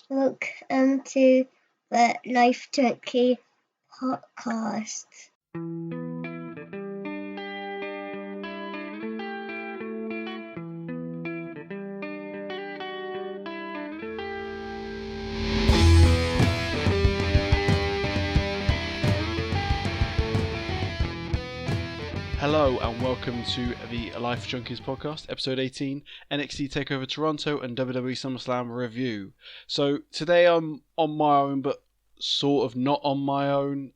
Welcome to the Life Turkey podcast. Hello and welcome to the Life Junkies podcast, episode 18, NXT Takeover Toronto and WWE SummerSlam review. So today I'm on my own, but sort of not on my own.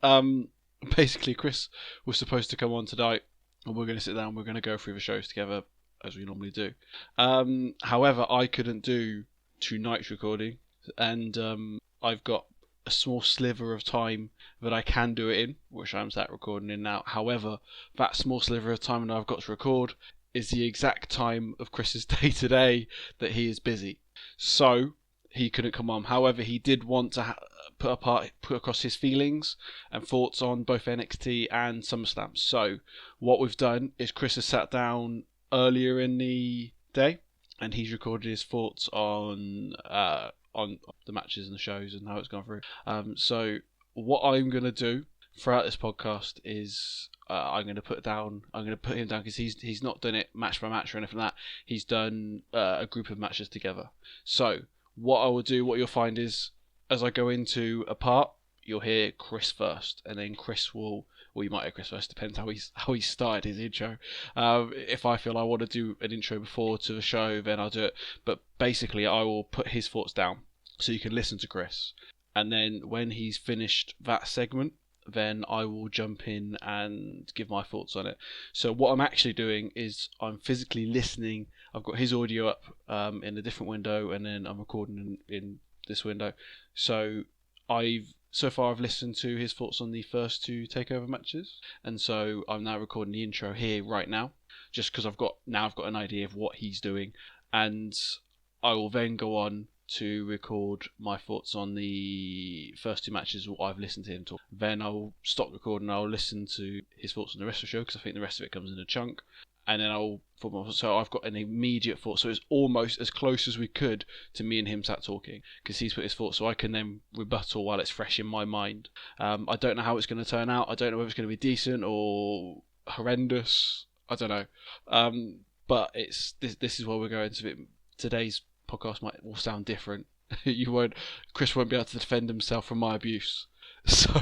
Basically, Chris was supposed to come on tonight, and we're going to sit down. We're going to go through the shows together as we normally do. However, I couldn't do tonight's recording, and I've got a small sliver of time that I can do it in, which I'm sat recording in now. However, that small sliver of time that I've got to record is the exact time of Chris's day today that he is busy. So he couldn't come on. However, he did want to put across his feelings and thoughts on both NXT and SummerSlam. So what we've done is Chris has sat down earlier in the day and he's recorded his thoughts on the matches and the shows and how it's gone through. So what I'm going to do throughout this podcast is I'm going to put him down because he's not done it match by match or anything like that. He's done a group of matches together. So what I will do, what you'll find is as I go into a part, you'll hear Chris first, and then Chris will. Well, you might hear Chris first, depends how he started his intro. If I feel I want to do an intro before to the show, then I'll do it. But basically, I will put his thoughts down so you can listen to Chris. And then when he's finished that segment, then I will jump in and give my thoughts on it. So what I'm actually doing is I'm physically listening. I've got his audio up in a different window, and then I'm recording in this window. So so far I've listened to his thoughts on the first two takeover matches, and so I'm now recording the intro here right now, just because I've got an idea of what he's doing, and I will then go on to record my thoughts on the first two matches what I've listened to him talk. Then I'll stop recording, I'll listen to his thoughts on the rest of the show, because I think the rest of it comes in a chunk. And then so I've got an immediate thought. So it's almost as close as we could to me and him sat talking, because he's put his thoughts, so I can then rebuttal while it's fresh in my mind. I don't know how it's going to turn out. I don't know whether it's going to be decent or horrendous. I don't know. But this is where we're going to. Today's podcast will sound different. Chris won't be able to defend himself from my abuse. So,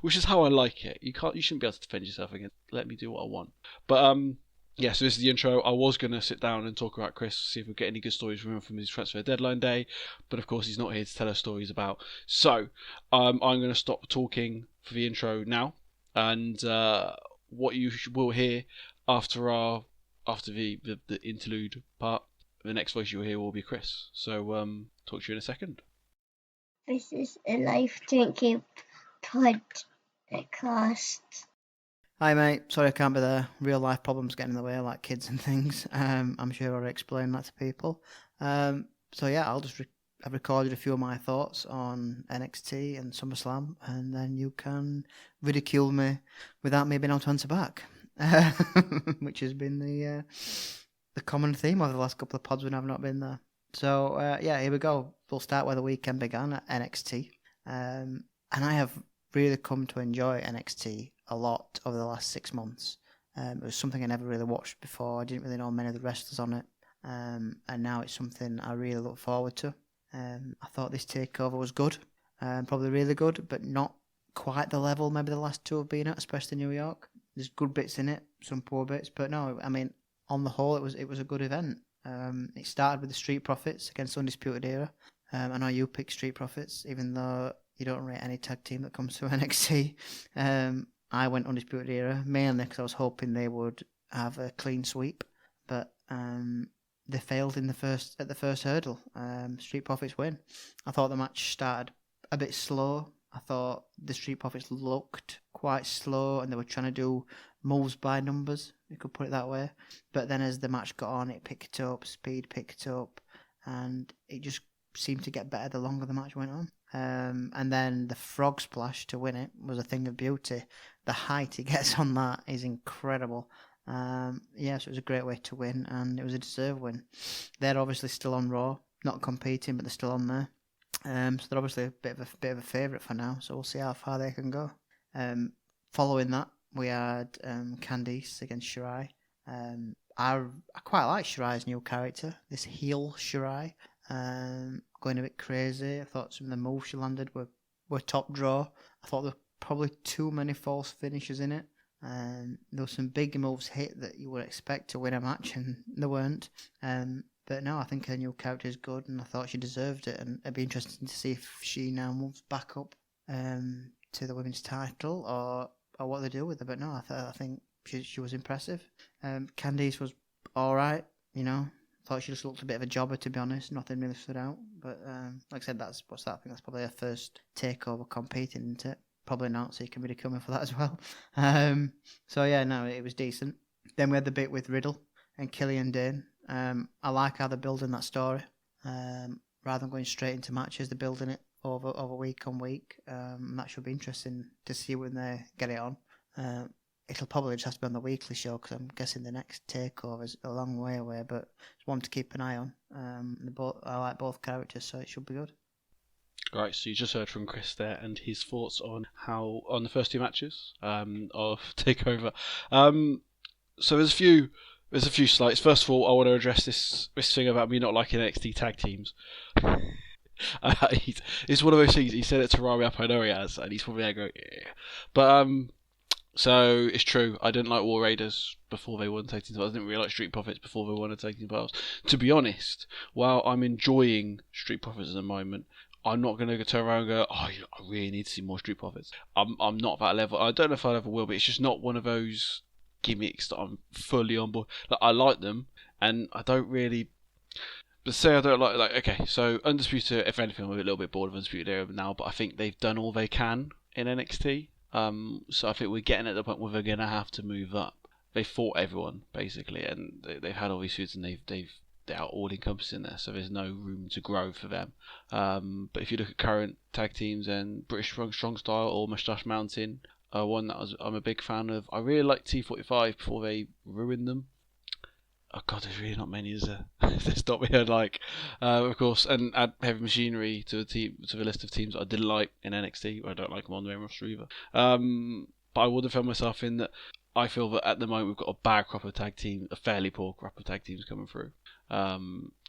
which is how I like it. You shouldn't be able to defend yourself against. Let me do what I want. But yeah, so this is the intro. I was going to sit down and talk about Chris, see if we get any good stories from him from his transfer deadline day, but of course he's not here to tell us stories about. So I'm going to stop talking for the intro now, and what you will hear after the interlude part, the next voice you'll hear will be Chris. So talk to you in a second. This is a Life Turkey podcast. Hi mate, sorry I can't be there. Real life problems getting in the way, like kids and things. I'm sure I'll explain that to people. So yeah, I've recorded a few of my thoughts on NXT and SummerSlam, and then you can ridicule me without me being able to answer back, which has been the common theme over the last couple of pods when I've not been there. So yeah, here we go. We'll start where the weekend began at NXT, and I have really come to enjoy NXT a lot over the last 6 months. It was something I never really watched before. I didn't really know many of the wrestlers on it, and now it's something I really look forward to. I thought this takeover was good, probably really good, but not quite the level maybe the last two have been at, especially New York. There's good bits in it, some poor bits, but no, I mean, on the whole, it was a good event. It started with the Street Profits against Undisputed Era. I know you picked Street Profits, even though you don't rate any tag team that comes to NXT. I went Undisputed Era mainly because I was hoping they would have a clean sweep, but they failed at the first hurdle. Street Profits win. I thought the match started a bit slow. I thought the Street Profits looked quite slow, and they were trying to do moves by numbers, you could put it that way. But then as the match got on, it picked up, speed picked up, and it just seemed to get better the longer the match went on. And then the frog splash to win it was a thing of beauty. The height he gets on that is incredible. So it was a great way to win, and it was a deserved win. They're obviously still on Raw, not competing, but they're still on there. So they're obviously a bit of a favourite for now. So we'll see how far they can go. Following that, we had Candice against Shirai. I quite like Shirai's new character, this heel Shirai. Going a bit crazy. I thought some of the moves she landed were top draw. I thought there were probably too many false finishes in it. There were some big moves hit that you would expect to win a match, and there weren't. But no, I think her new character is good, and I thought she deserved it. And it'd be interesting to see if she now moves back up to the women's title, or what they do with her. But no, I think she was impressive. Candice was all right, you know. Thought she just looked a bit of a jobber, to be honest. Nothing really stood out. But like I said, I think that's probably her first takeover competing, isn't it? Probably not, so you can really come in for that as well. So yeah, no, it was decent. Then we had the bit with Riddle and Killian Dane. I like how they're building that story. Rather than going straight into matches, they're building it over week on week. That should be interesting to see when they get it on. It'll probably just have to be on the weekly show, because I'm guessing the next takeover is a long way away, but it's one to keep an eye on. I like both characters, so it should be good. Right, so you just heard from Chris there and his thoughts on the first two matches of Takeover. So there's a few slights. First of all, I want to address this thing about me not liking NXT tag teams. It's one of those things. He said it to rile me up. I know he has, and he's probably there going, yeah. But so it's true. I didn't like War Raiders before they won tag team titles. I didn't really like Street Profits before they won a tag team titles. To be honest, while I'm enjoying Street Profits at the moment, I'm not going to turn around and go, oh, I really need to see more Street Profits. I'm not that level. I don't know if I ever will, but it's just not one of those gimmicks that I'm fully on board. Like, I like them, and I don't really. But say I don't like okay, so Undisputed, if anything, I'm a little bit bored of Undisputed Era now, but I think they've done all they can in NXT. So I think we're getting at the point where they're going to have to move up. They fought everyone, basically, and they've had all these feuds, and they are all encompassing there, so there's no room to grow for them. But if you look at current tag teams, and British Strong Style or Moustache Mountain, one that I'm a big fan of. I really like T45 before they ruined them. Oh god, there's really not many, is there? There's not many I like. Of course, and add Heavy Machinery to the list of teams I didn't like in NXT. I don't like them on the main roster either. But I would have found myself in that. I feel that at the moment we've got a bad crop of tag teams, a fairly poor crop of tag teams coming through.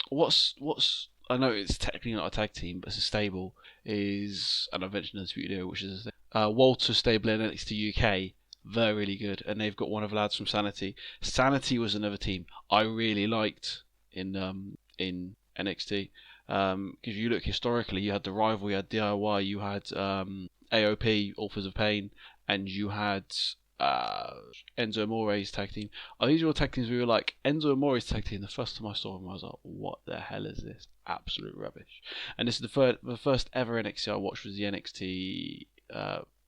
What's I know it's technically not a tag team, but it's a stable. And I've mentioned this video, which is Walter stable in NXT UK. They're really good, and they've got one of the lads from Sanity. Sanity was another team I really liked in NXT. Because you look historically, you had the Rival, you had DIY, you had AOP, Authors of Pain, and you had Enzo Amore's tag team. These are all tag teams we were like. Enzo Amore's tag team, the first time I saw them, I was like, what the hell is this? Absolute rubbish. And this is the first ever NXT I watched was the NXT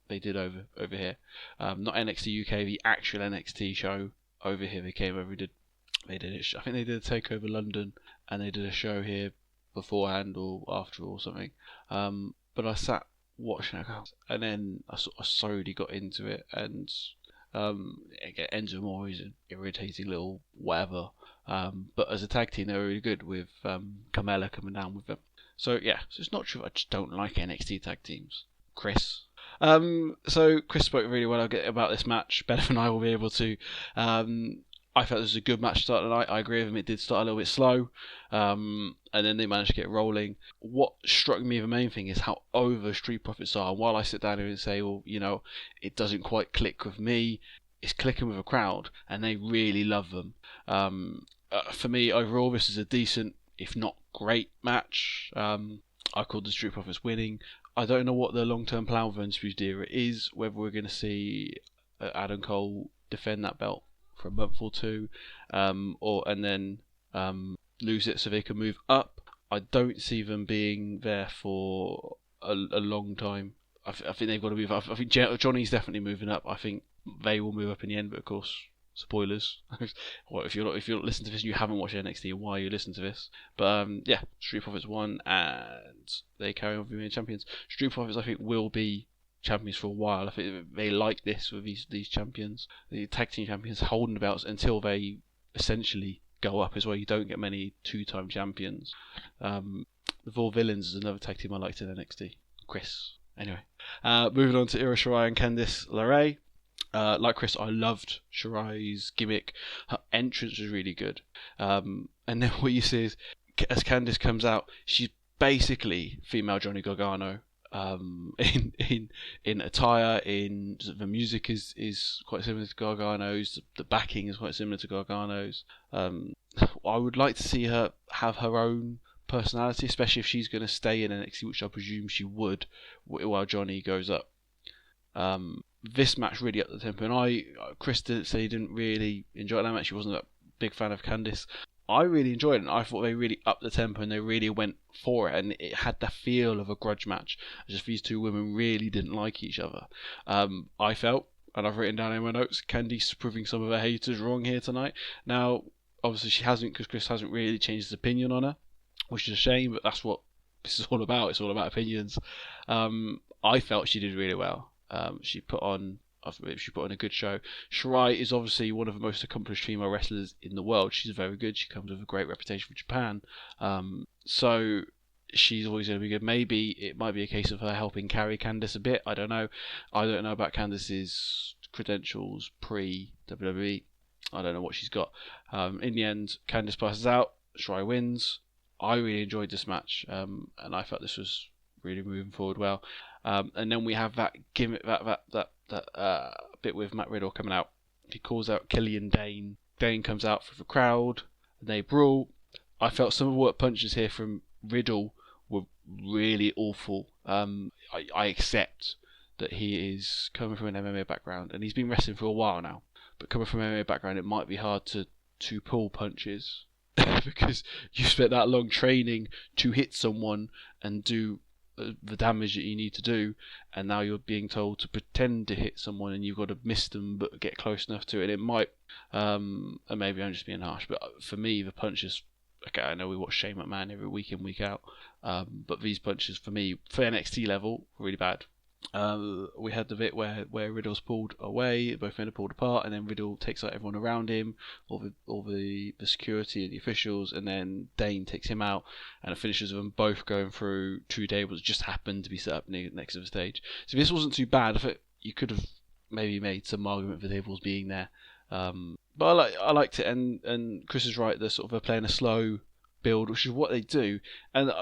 they did over here. Not NXT UK, the actual NXT show over here. They came over, they did it. I think they did a takeover London, and they did a show here beforehand or after or something. But I sat watching it, and then I slowly got into it, and Enzo Amore is an irritating little whatever. But as a tag team, they were really good with Carmella coming down with them. So yeah, so it's not true I just don't like NXT tag teams. Chris. So Chris spoke really well about this match, better than I will be able to. I felt this was a good match to start tonight. I agree with him, it did start a little bit slow, and then they managed to get rolling. What struck me, the main thing, is how over Street Profits are. And while I sit down here and say, well, you know, it doesn't quite click with me, it's clicking with a crowd, and they really love them. For me, overall, this is a decent, if not great match. I called the Street Profits winning. I don't know what the long-term plan with Undisputed Era is, whether we're going to see Adam Cole defend that belt for a month or two, and then lose it so they can move up. I don't see them being there for a long time. I think they've got to move up. I think Johnny's definitely moving up. I think they will move up in the end, but of course, spoilers. Well, if you're not listening to this and you haven't watched NXT, why are you listening to this? But yeah, Street Profits won, and they carry on being champions. Street Profits, I think, will be champions for a while. I think they like this with these champions, the tag team champions, holding the belts until they essentially go up as well. You don't get many two-time champions. The Vaudevillains is another tag team I liked in NXT. Chris. Anyway, moving on to Io Shirai and Candice LeRae. Like Chris, I loved Shirai's gimmick. Her entrance was really good. And then what you see is, as Candice comes out, she's basically female Johnny Gargano. In attire, the music is quite similar to Gargano's. The backing is quite similar to Gargano's. I would like to see her have her own personality, especially if she's going to stay in NXT, which I presume she would, while Johnny goes up. This match really upped the tempo, and Chris did say he didn't really enjoy that match. He wasn't a big fan of Candice. I really enjoyed it, and I thought they really upped the tempo and they really went for it, and it had the feel of a grudge match. Just these two women really didn't like each other. I felt, and I've written down in my notes, Candice proving some of her haters wrong here tonight. Now, obviously she hasn't, because Chris hasn't really changed his opinion on her, which is a shame, but that's what this is all about. It's all about opinions. I felt she did really well. She put on a good show. Shirai is obviously one of the most accomplished female wrestlers in the world. She's very good. She comes with a great reputation for Japan. So she's always going to be good. Maybe it might be a case of her helping carry Candice a bit. I don't know. I don't know about Candice's credentials pre-WWE. I don't know what she's got. In the end, Candice passes out. Shirai wins. I really enjoyed this match, and I felt this was really moving forward well. And then we have that gimmick, that bit with Matt Riddle coming out. He calls out Killian Dane. Dane comes out for the crowd, and they brawl. I felt some of the punches here from Riddle were really awful. I accept that he is coming from an MMA background, and he's been wrestling for a while now. But coming from an MMA background, it might be hard to pull punches because you spent that long training to hit someone and do the damage that you need to do, and now you're being told to pretend to hit someone and you've got to miss them but get close enough to it. It might, and maybe I'm just being harsh, but for me the punches, okay, I know we watch Shane McMahon every week in, week out, but these punches for me, for NXT level, were really bad. We had the bit where Riddle's pulled away, both men are pulled apart, and then Riddle takes out everyone around him, all the security and the officials, and then Dane takes him out, and it finishes with them both going through two tables that just happened to be set up next to the stage. So this wasn't too bad. I thought you could have maybe made some argument for the tables being there, but I liked it, and Chris is right. They're sort of playing a slow build, which is what they do, and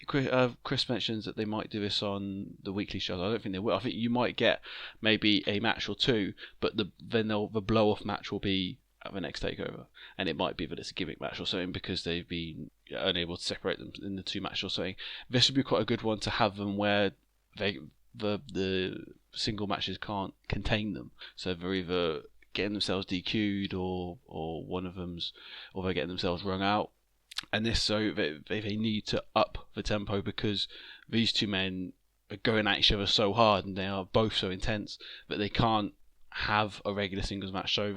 Chris mentions that they might do this on the weekly shows. I don't think they will. I think you might get maybe a match or two, but then the blow-off match will be at the next takeover, and it might be that it's a gimmick match or something because they've been unable to separate them in the two matches or something. This would be quite a good one to have them where the single matches can't contain them, so they're either getting themselves DQ'd or one of them's, or they're getting themselves wrung out. And this, so they need to up the tempo because these two men are going at each other so hard and they are both so intense that they can't have a regular singles match. So at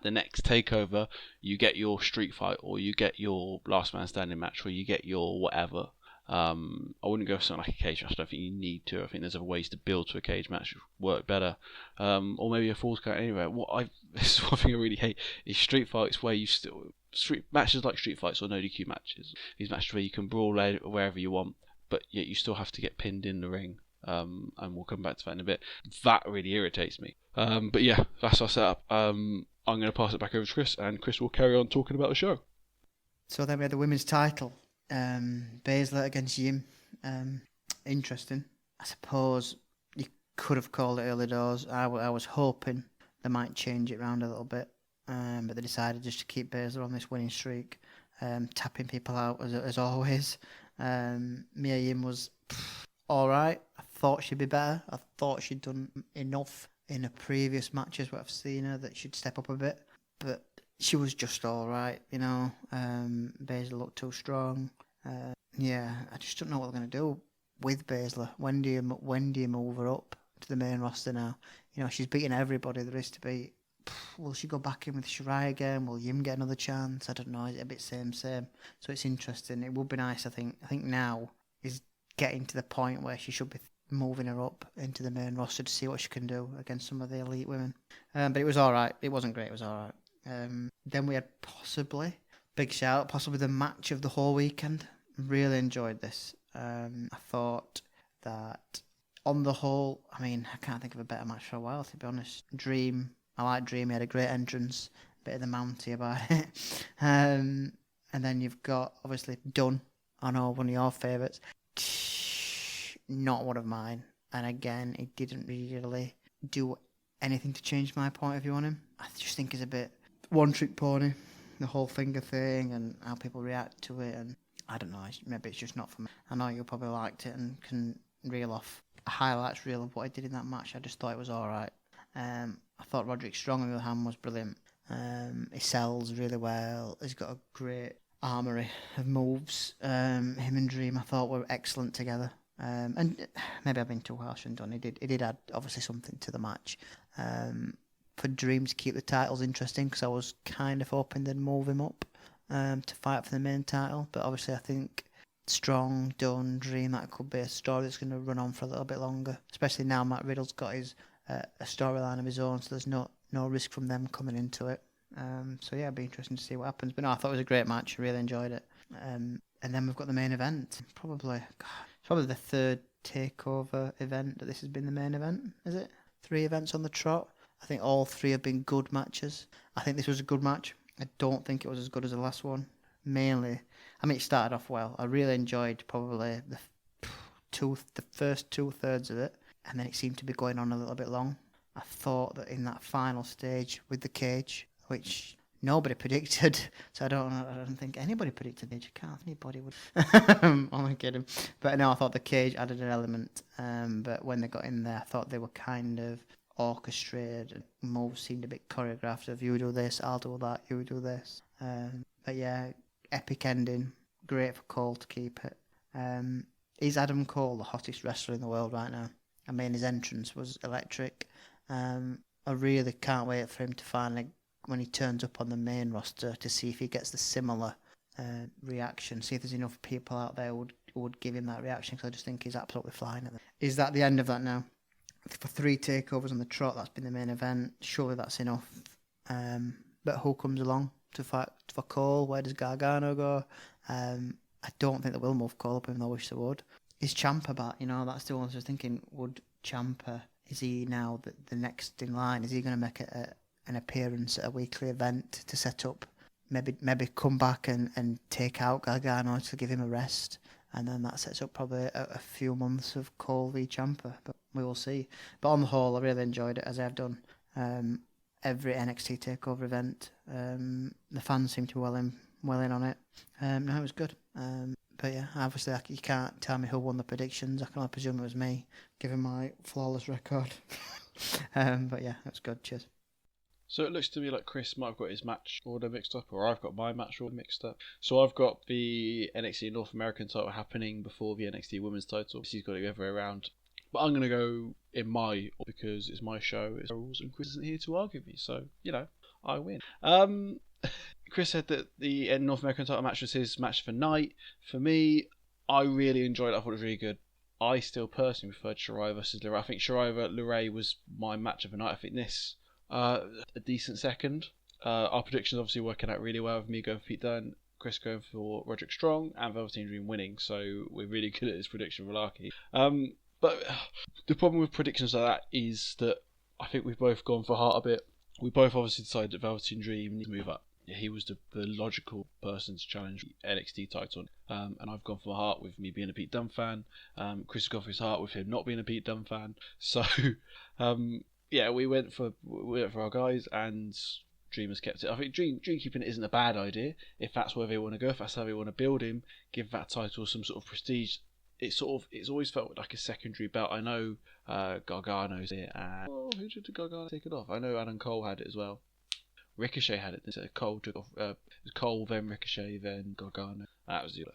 the next takeover, you get your street fight, or you get your last man standing match, or you get your whatever. I wouldn't go for something like a cage match. I don't think you need to. I think there's other ways to build to a cage match work better, or maybe a Falls Count anywhere. This is one thing I really hate is street fights where you street matches like street fights or no DQ matches. These matches where you can brawl wherever you want, but yet you still have to get pinned in the ring. And we'll come back to that in a bit. That really irritates me. But yeah, that's our setup. I'm going to pass it back over to Chris, and Chris will carry on talking about the show. So then we had the women's title. Baszler against Yim. Interesting. I suppose you could have called it early doors. I was hoping they might change it around a little bit, but they decided just to keep Baszler on this winning streak, tapping people out as always. Mia Yim was alright. I thought she'd be better. I thought she'd done enough in her previous matches where I've seen her that she'd step up a bit, but she was just alright, you know. Baszler looked too strong. Yeah, I just don't know what they're going to do with Baszler. When do you move her up to the main roster now? You know, she's beaten everybody there is to beat. Will she go back in with Shirai again? Will Yim get another chance? I don't know. It's a bit same. So it's interesting. It would be nice, I think. I think now is getting to the point where she should be moving her up into the main roster to see what she can do against some of the elite women. But it was alright. It wasn't great. It was alright. Then we had possibly big shout, possibly the match of the whole weekend. Really enjoyed this. I thought that on the whole, I mean, I can't think of a better match for a while, to be honest. Dream, I like Dream. He had a great entrance, bit of the Mountie about it. And then you've got obviously Dunn. I know one of your favourites. Not one of mine. And again, he didn't really do anything to change my point of view on him. I just think he's a bit one-trick pony. The whole finger thing and how people react to it, and I don't know, maybe it's just not for me. I know you probably liked it and can reel off a highlights reel of what he did in that match. I just thought it was alright. I thought Roderick Strong on the other hand was brilliant. He sells really well. He's got a great armoury of moves. Him and Dream I thought were excellent together. And maybe I've been too harsh and done. He did add obviously something to the match. For Dream to keep the titles interesting, because I was kind of hoping they'd move him up to fight for the main title. But obviously I think Strong, Dunn, Dream, that could be a story that's going to run on for a little bit longer. Especially now Matt Riddle's got his a storyline of his own, so there's no risk from them coming into it. So yeah, it'd be interesting to see what happens. But no, I thought it was a great match. I really enjoyed it. And then we've got the main event. Probably the third takeover event that this has been the main event, is it? 3 events on the trot. I think all 3 have been good matches. I think this was a good match. I don't think it was as good as the last one. Mainly, I mean, it started off well. I really enjoyed probably the first 2/3 of it, and then it seemed to be going on a little bit long. I thought that in that final stage with the cage, which nobody predicted, so I don't think anybody predicted it. I can't anybody would. I'm kidding. But no, I thought the cage added an element. But when they got in there, I thought they were kind of orchestrated. Moves seemed a bit choreographed. Of you do this, I'll do that. You do this. But yeah, epic ending. Great for Cole to keep it. Is Adam Cole the hottest wrestler in the world right now? I mean, his entrance was electric. I really can't wait for him to finally, when he turns up on the main roster, to see if he gets the similar reaction. See if there's enough people out there who would give him that reaction, because I just think he's absolutely flying at it. Is that the end of that now? For 3 takeovers on the trot, that's been the main event. Surely that's enough. But who comes along to fight for Cole? Where does Gargano go? I don't think they will move Cole up, even though I wish they would. Is Ciampa back? That's the one I was thinking. Would Ciampa, is he now the next in line? Is he going to make an appearance at a weekly event to set up? Maybe come back and take out Gargano to give him a rest, and then that sets up probably a few months of Cole v Ciampa. But we will see. But on the whole, I really enjoyed it, as I've done every NXT Takeover event. The fans seem to be well in on it. No, it was good. But yeah, obviously you can't tell me who won the predictions. I can only presume it was me, given my flawless record. But yeah, it was good. Cheers. So it looks to me like Chris might have got his match order mixed up, or I've got my match order mixed up. So I've got the NXT North American title happening before the NXT Women's title. He's got to go the other way around. But I'm going to go in my, because it's my show, it's rules, and Chris isn't here to argue with me, so, I win. Chris said that the North American title match was his match of the night. For me, I really enjoyed it. I thought it was really good. I still personally preferred Shirai versus LeRae. I think Shirai versus LeRae was my match of the night. I think this a decent second. Our predictions obviously working out really well, with me going for Pete Dunne, Chris going for Roderick Strong, and Velveteen Dream winning. So we're really good at this prediction malarkey. But the problem with predictions like that is that I think we've both gone for Hart a bit. We both obviously decided that Velveteen Dream needs to move up. He was the logical person to challenge the NXT title. And I've gone for Hart with me being a Pete Dunne fan. Chris has gone for his Hart with him not being a Pete Dunne fan. So, yeah, we went for our guys, and Dream has kept it. I think Dream keeping it isn't a bad idea. If that's where they want to go, if that's how they want to build him, give that title some sort of prestige. It's always felt like a secondary belt. I know Gargano's it, and who did Gargano take it off? I know Adam Cole had it as well. Ricochet had it. Cole took off. It was Cole, then Ricochet, then Gargano. That was the other.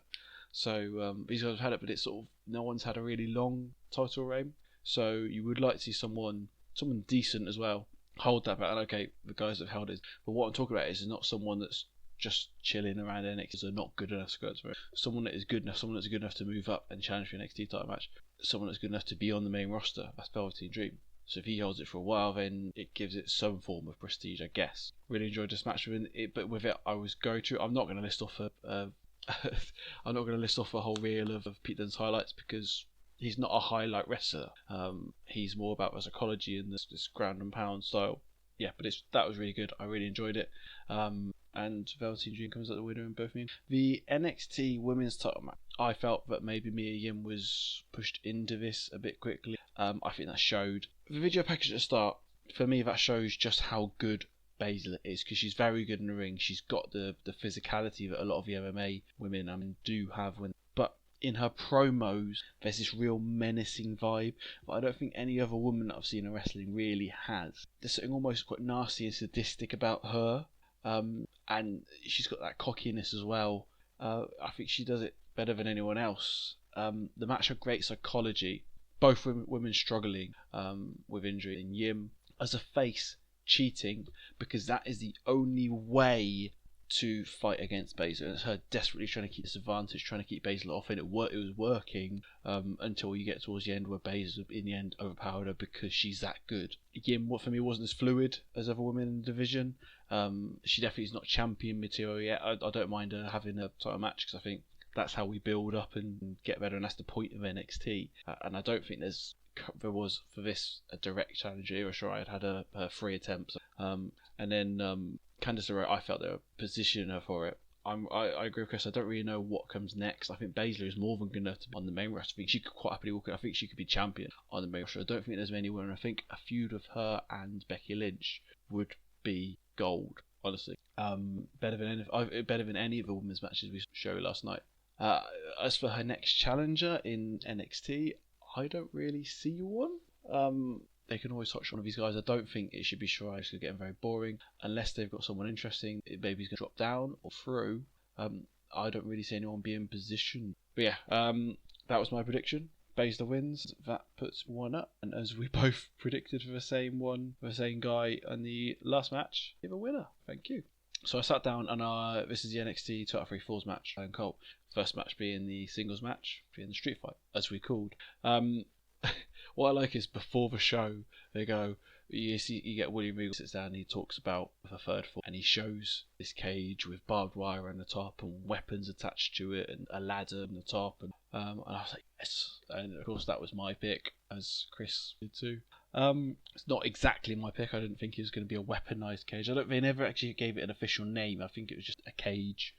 So these guys have had it, but it's sort of no one's had a really long title reign. So you would like to see someone decent as well hold that belt. And okay, the guys that have held it. But what I'm talking about is not someone that's just chilling around NXT, are not good enough to go to it. Someone that is good enough, someone that's good enough to move up and challenge for an NXT title match. Someone that's good enough to be on the main roster. That's Velveteen Dream. So if he holds it for a while, then it gives it some form of prestige, I guess. Really enjoyed this match with it, but with it, I was I'm not going to list off I'm not going to list off a whole reel of Pete Dunne's highlights because he's not a highlight wrestler. He's more about the psychology and this ground and pound style. Yeah, but that was really good. I really enjoyed it. And Velveteen Dream comes out the winner in both meetings. The NXT Women's Title match. I felt that maybe Mia Yim was pushed into this a bit quickly. I think that showed the video package at the start. For me, that shows just how good Baszler is because she's very good in the ring. She's got the physicality that a lot of the MMA women do have. But in her promos, there's this real menacing vibe that I don't think any other woman that I've seen in wrestling really has. There's something almost quite nasty and sadistic about her. And she's got that cockiness as well. I think she does it better than anyone else. The match had great psychology. Both women struggling with injury. And Yim, as a face, cheating because that is the only way to fight against Baszler. It's her desperately trying to keep this advantage, trying to keep Baszler off, and it was working until you get towards the end where Baszler in the end overpowered her because she's that good. Yim, what for me wasn't as fluid as other women in the division. She definitely is not champion material yet. I don't mind her having a title match because I think that's how we build up and get better, and that's the point of NXT. And I don't think there was for this a direct challenger. Io Shirai had her 3 attempts, and then Candice LeRae, I felt they were positioning her for it. I agree with Chris. I don't really know what comes next. I think Baszler is more than good enough to be on the main roster. I think she could quite happily walk in. I think she could be champion on the main roster. I don't think there's many women. I think a feud of her and Becky Lynch would be gold, honestly. Better than any of the women's matches we showed last night. As for her next challenger in NXT, I don't really see one. They can always touch one of these guys. I don't think it should be Shirai. It's going to get very boring unless they've got someone interesting. Maybe he's going to drop down or through. I don't really see anyone being positioned. But yeah, that was my prediction. Baszler wins. That puts one up. And as we both predicted for the same guy in the last match, give a winner. Thank you. So I sat down and this is the NXT 2 Falls match. And Cole. First match being the singles match, being the street fight, as we called. What I like is before the show, they go, you get William Regal sits down and he talks about the third fall, and he shows this cage with barbed wire on the top and weapons attached to it and a ladder on the top, and I was like, yes. And of course that was my pick, as Chris did too. It's not exactly my pick. I didn't think it was going to be a weaponized cage. They never actually gave it an official name. I think it was just a cage.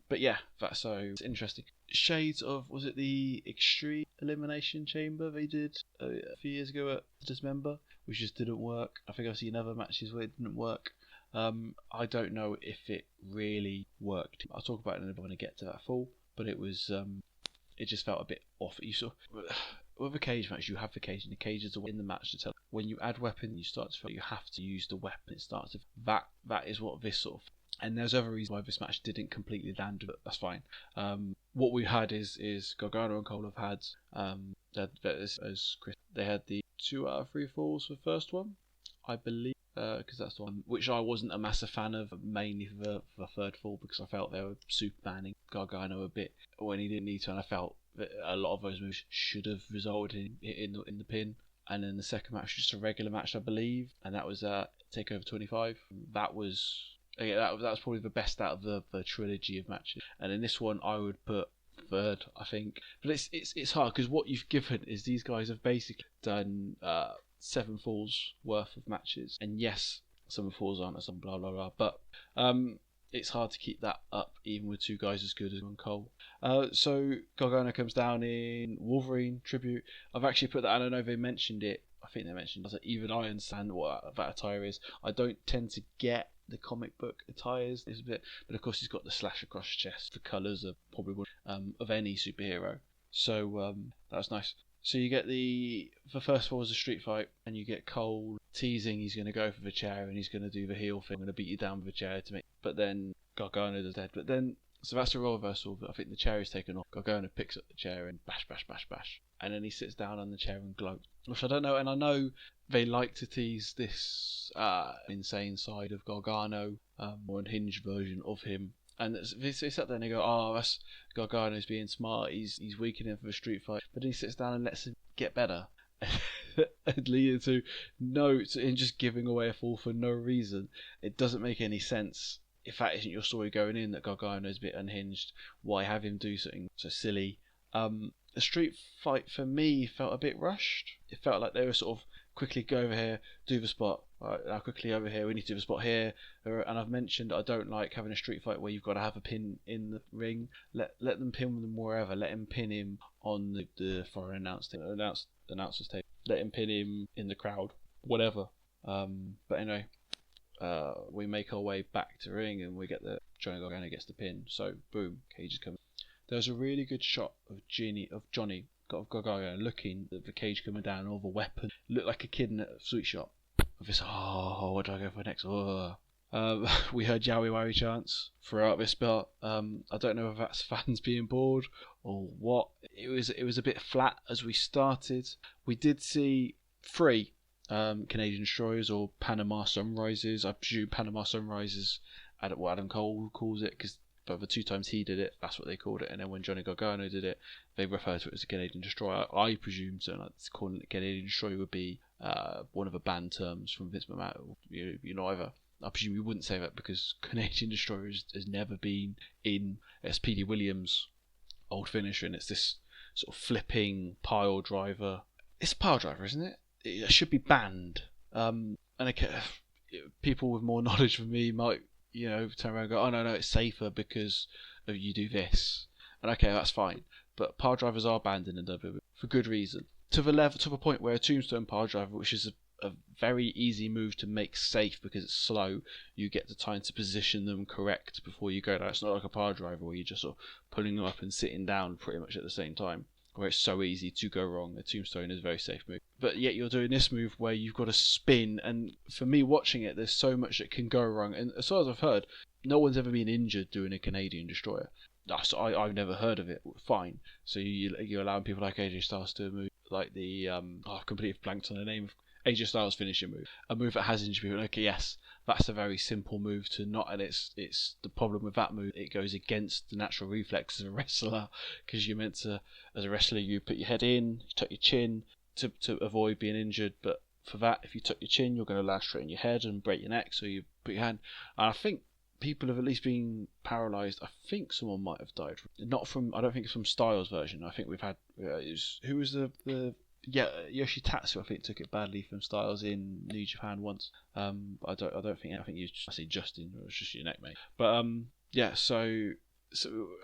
But yeah, so it's interesting. Shades of, was it the Extreme Elimination Chamber they did a few years ago at Dismember, which just didn't work. I think I've seen other matches where it didn't work. I don't know if it really worked. I'll talk about it when I get to that fall, but it was it just felt a bit off. You saw with a cage match, you have the cage, and the cage is in the match to tell. When you add weapon, you start to feel you have to use the weapon. It starts with that is what this sort of. And there's other reasons why this match didn't completely land, but that's fine. What we had is Gargano and Cole have had, as Chris, they had the 2 out of 3 falls for the first one, I believe, because that's the one which I wasn't a massive fan of, mainly for the third fall, because I felt they were supermaning Gargano a bit when he didn't need to, and I felt that a lot of those moves should have resulted in the pin. And then the second match was just a regular match, I believe, and that was Takeover 25. That was probably the best out of the trilogy of matches. And in this one, I would put third, I think. But it's hard because what you've given is these guys have basically done 7 falls worth of matches. And yes, some falls aren't, some blah blah blah. But it's hard to keep that up even with 2 guys as good as Cole. So Gargano comes down in Wolverine tribute. I've actually put that. I don't know if they mentioned it. I think they mentioned it. Even I understand what that attire is. I don't tend to get the comic book attires is a bit, but of course he's got the slash across his chest. The colours are probably one of any superhero, so that was nice. So you get the first of all was a street fight, and you get Cole teasing he's going to go for the chair and he's going to do the heel thing, I'm going to beat you down with a chair to make. But then Gargano is dead. But then so that's a role reversal. But I think the chair is taken off. Gargano picks up the chair and bash, bash, bash, bash, and then he sits down on the chair and gloats. Which I don't know, and I know they like to tease this insane side of Gargano, or unhinged version of him. And they sat there and they go, oh, that's Gargano's being smart, he's weakening for a street fight. But then he sits down and lets him get better. and leading to notes and just giving away a fall for no reason. It doesn't make any sense. If that isn't your story going in, that Gargano's a bit unhinged, why have him do something so silly? The street fight for me felt a bit rushed. It felt like they were sort of quickly go over here, do the spot. Right, now quickly over here, we need to do the spot here. And I've mentioned I don't like having a street fight where you've got to have a pin in the ring. Let them pin them wherever. Let him pin him on the foreign announcers table. Let him pin him in the crowd. Whatever. But anyway, we make our way back to the ring and we get Johnny Gargano gets the pin. So boom, Cage is coming. There was a really good shot of Johnny Gargano looking at the cage coming down, all the weapon. Looked like a kid in a sweet shop. Of this, what do I go for next? We heard Yowie Wowie chants throughout this spot. I don't know if that's fans being bored or what. It was a bit flat as we started. We did see 3 Canadian Destroyers or Panama Sunrises. I presume Panama Sunrises, what Adam Cole calls it, because but the 2 times he did it, that's what they called it. And then when Johnny Gargano did it, they referred to it as a Canadian Destroyer. I presume so. Like, calling it Canadian Destroyer would be one of the banned terms from Vince McMahon. You know, either. I presume you wouldn't say that because Canadian Destroyer has never been in SPD Williams' old finisher, and it's this sort of flipping pile driver. It's a pile driver, isn't it? It should be banned. And people with more knowledge than me might, turn around and go, oh no, it's safer because you do this. And okay, that's fine. But pile drivers are banned in the WWE for good reason. To the point where a tombstone pile driver, which is a very easy move to make safe because it's slow, you get the time to position them correct before you go down. It's not like a pile driver where you're just sort of pulling them up and sitting down pretty much at the same time, where it's so easy to go wrong. A tombstone is a very safe move. But yet you're doing this move where you've got to spin, and for me watching it, there's so much that can go wrong. And as far as I've heard, no one's ever been injured doing a Canadian Destroyer. So I've never heard of it. Fine. So you're allowing people like AJ Styles to move like the I've completely blanked on the name of AJ Styles' finishing move, a move that has injured people. Okay, yes, that's a very simple move to not, and it's the problem with that move. It goes against the natural reflex as a wrestler, because you're meant to, as a wrestler, you put your head in, you tuck your chin to avoid being injured. But for that, if you tuck your chin, you're going to land straight in your head and break your neck. So you put your hand, and I think people have at least been paralysed. I think someone might have died. Not from, I don't think it's from Styles' version. I think we've had who was the Yoshitatsu, I think, took it badly from Styles in New Japan once. I think you say Justin, or it's just your neck, mate. But yeah, so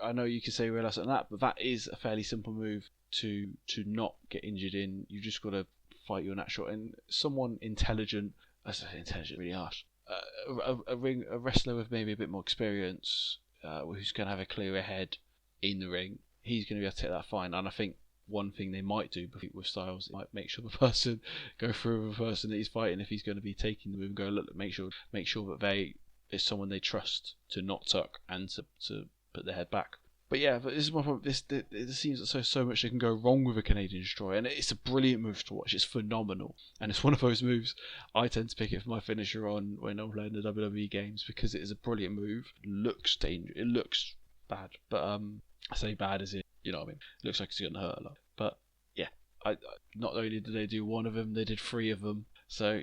I know you can say real less than that, but that is a fairly simple move to not get injured in. You just got to fight your natural, and someone intelligent. I say intelligent, really harsh. A wrestler with maybe a bit more experience, who's going to have a clearer head in the ring, he's going to be able to take that fine. And I think one thing they might do with Styles, it might make sure the person go through with the person that he's fighting if he's going to be taking the move and go, look, make sure that it's someone they trust to not tuck and to put their head back. But yeah, but this is my point. It seems that so much that can go wrong with a Canadian Destroyer, and it's a brilliant move to watch. It's phenomenal, and it's one of those moves I tend to pick it for my finisher on when I'm playing the WWE games, because it is a brilliant move. It looks dangerous. It looks bad, but I say bad as in, you know what I mean. It looks like it's going to hurt a lot. But yeah, I not only did they do one of them, they did 3 of them. So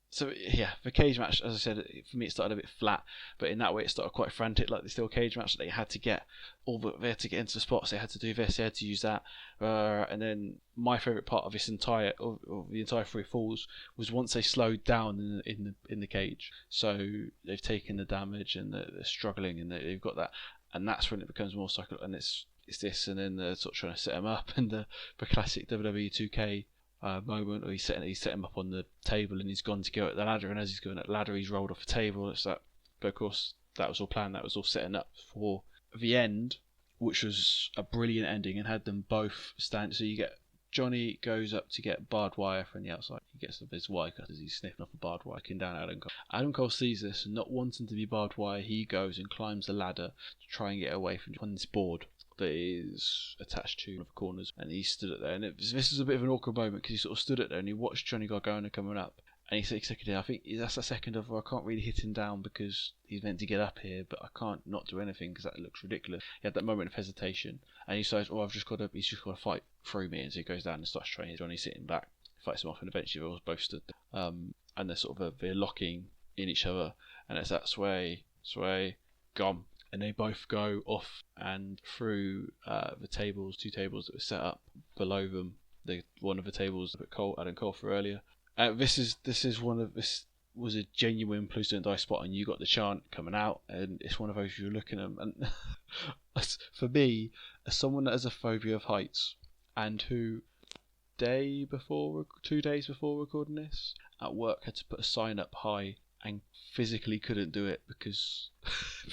So yeah, the cage match, as I said, for me it started a bit flat, but in that way it started quite frantic, like the steel cage match. They had to get they had to get into the spots. They had to do this. They had to use that. And then my favourite part of this entire 3 falls was once they slowed down in the cage. So they've taken the damage and they're struggling, and they've got that, and that's when it becomes more psychological. And it's this, and then they're sort of trying to set him up, and the classic WWE 2K. Moment where he's set him up on the table and he's gone to go at the ladder, and as he's going at the ladder he's rolled off the table. It's that, but of course that was all planned. That was all setting up for the end, which was a brilliant ending and had them both stand. So you get Johnny goes up to get barbed wire from the outside. He gets his wire cut as he's sniffing off a barbed wire, looking down at Adam Cole. Adam Cole sees this, and not wanting to be barbed wire, he goes and climbs the ladder to try and get away from on this board that is attached to one of the corners, and he stood it there. And this is a bit of an awkward moment, because he sort of stood it there and he watched Johnny Gargano coming up, and he said, I think that's a second of, I can't really hit him down because he's meant to get up here, but I can't not do anything because that looks ridiculous. He had that moment of hesitation, and he says, he's just got to fight through me, and so he goes down and starts training. Johnny's sitting back, fights him off, and eventually they all both stood there. And they're locking in each other, and it's that sway, gone. And they both go off and through the tables, 2 tables that were set up below them. One of the tables that Adam Cole for earlier. This was a genuine Please Don't Die spot, and you got the chant coming out, and it's one of those you're looking at them. And for me, as someone that has a phobia of heights, and who 2 days before recording this, at work had to put a sign up high and physically couldn't do it because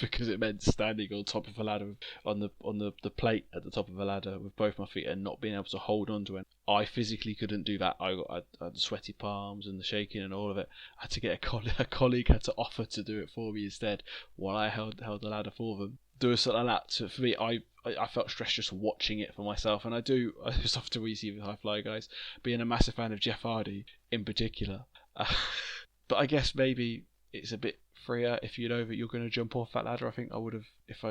it meant standing on top of a ladder on the plate at the top of a ladder with both my feet and not being able to hold onto it. I physically couldn't do that. I had the sweaty palms and the shaking and all of it. I had to get a colleague had to offer to do it for me instead while I held the ladder for them. Do something like that. So for me, I felt stressed just watching it for myself, and I was often we see with high fly guys, being a massive fan of Jeff Hardy in particular. But I guess maybe it's a bit freer if you know that you're going to jump off that ladder. I think I would have, if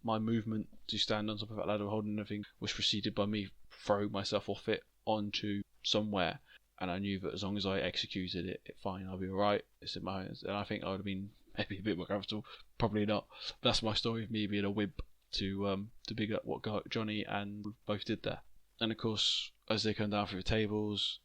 my movement to stand on top of that ladder holding anything was preceded by me throwing myself off it onto somewhere, and I knew that as long as I executed it fine, I'll be alright. It's in my hands, and I think I would have been maybe a bit more comfortable. Probably not. That's my story of me being a wimp to big up what Johnny and both did there. And of course, as they come down through the tables,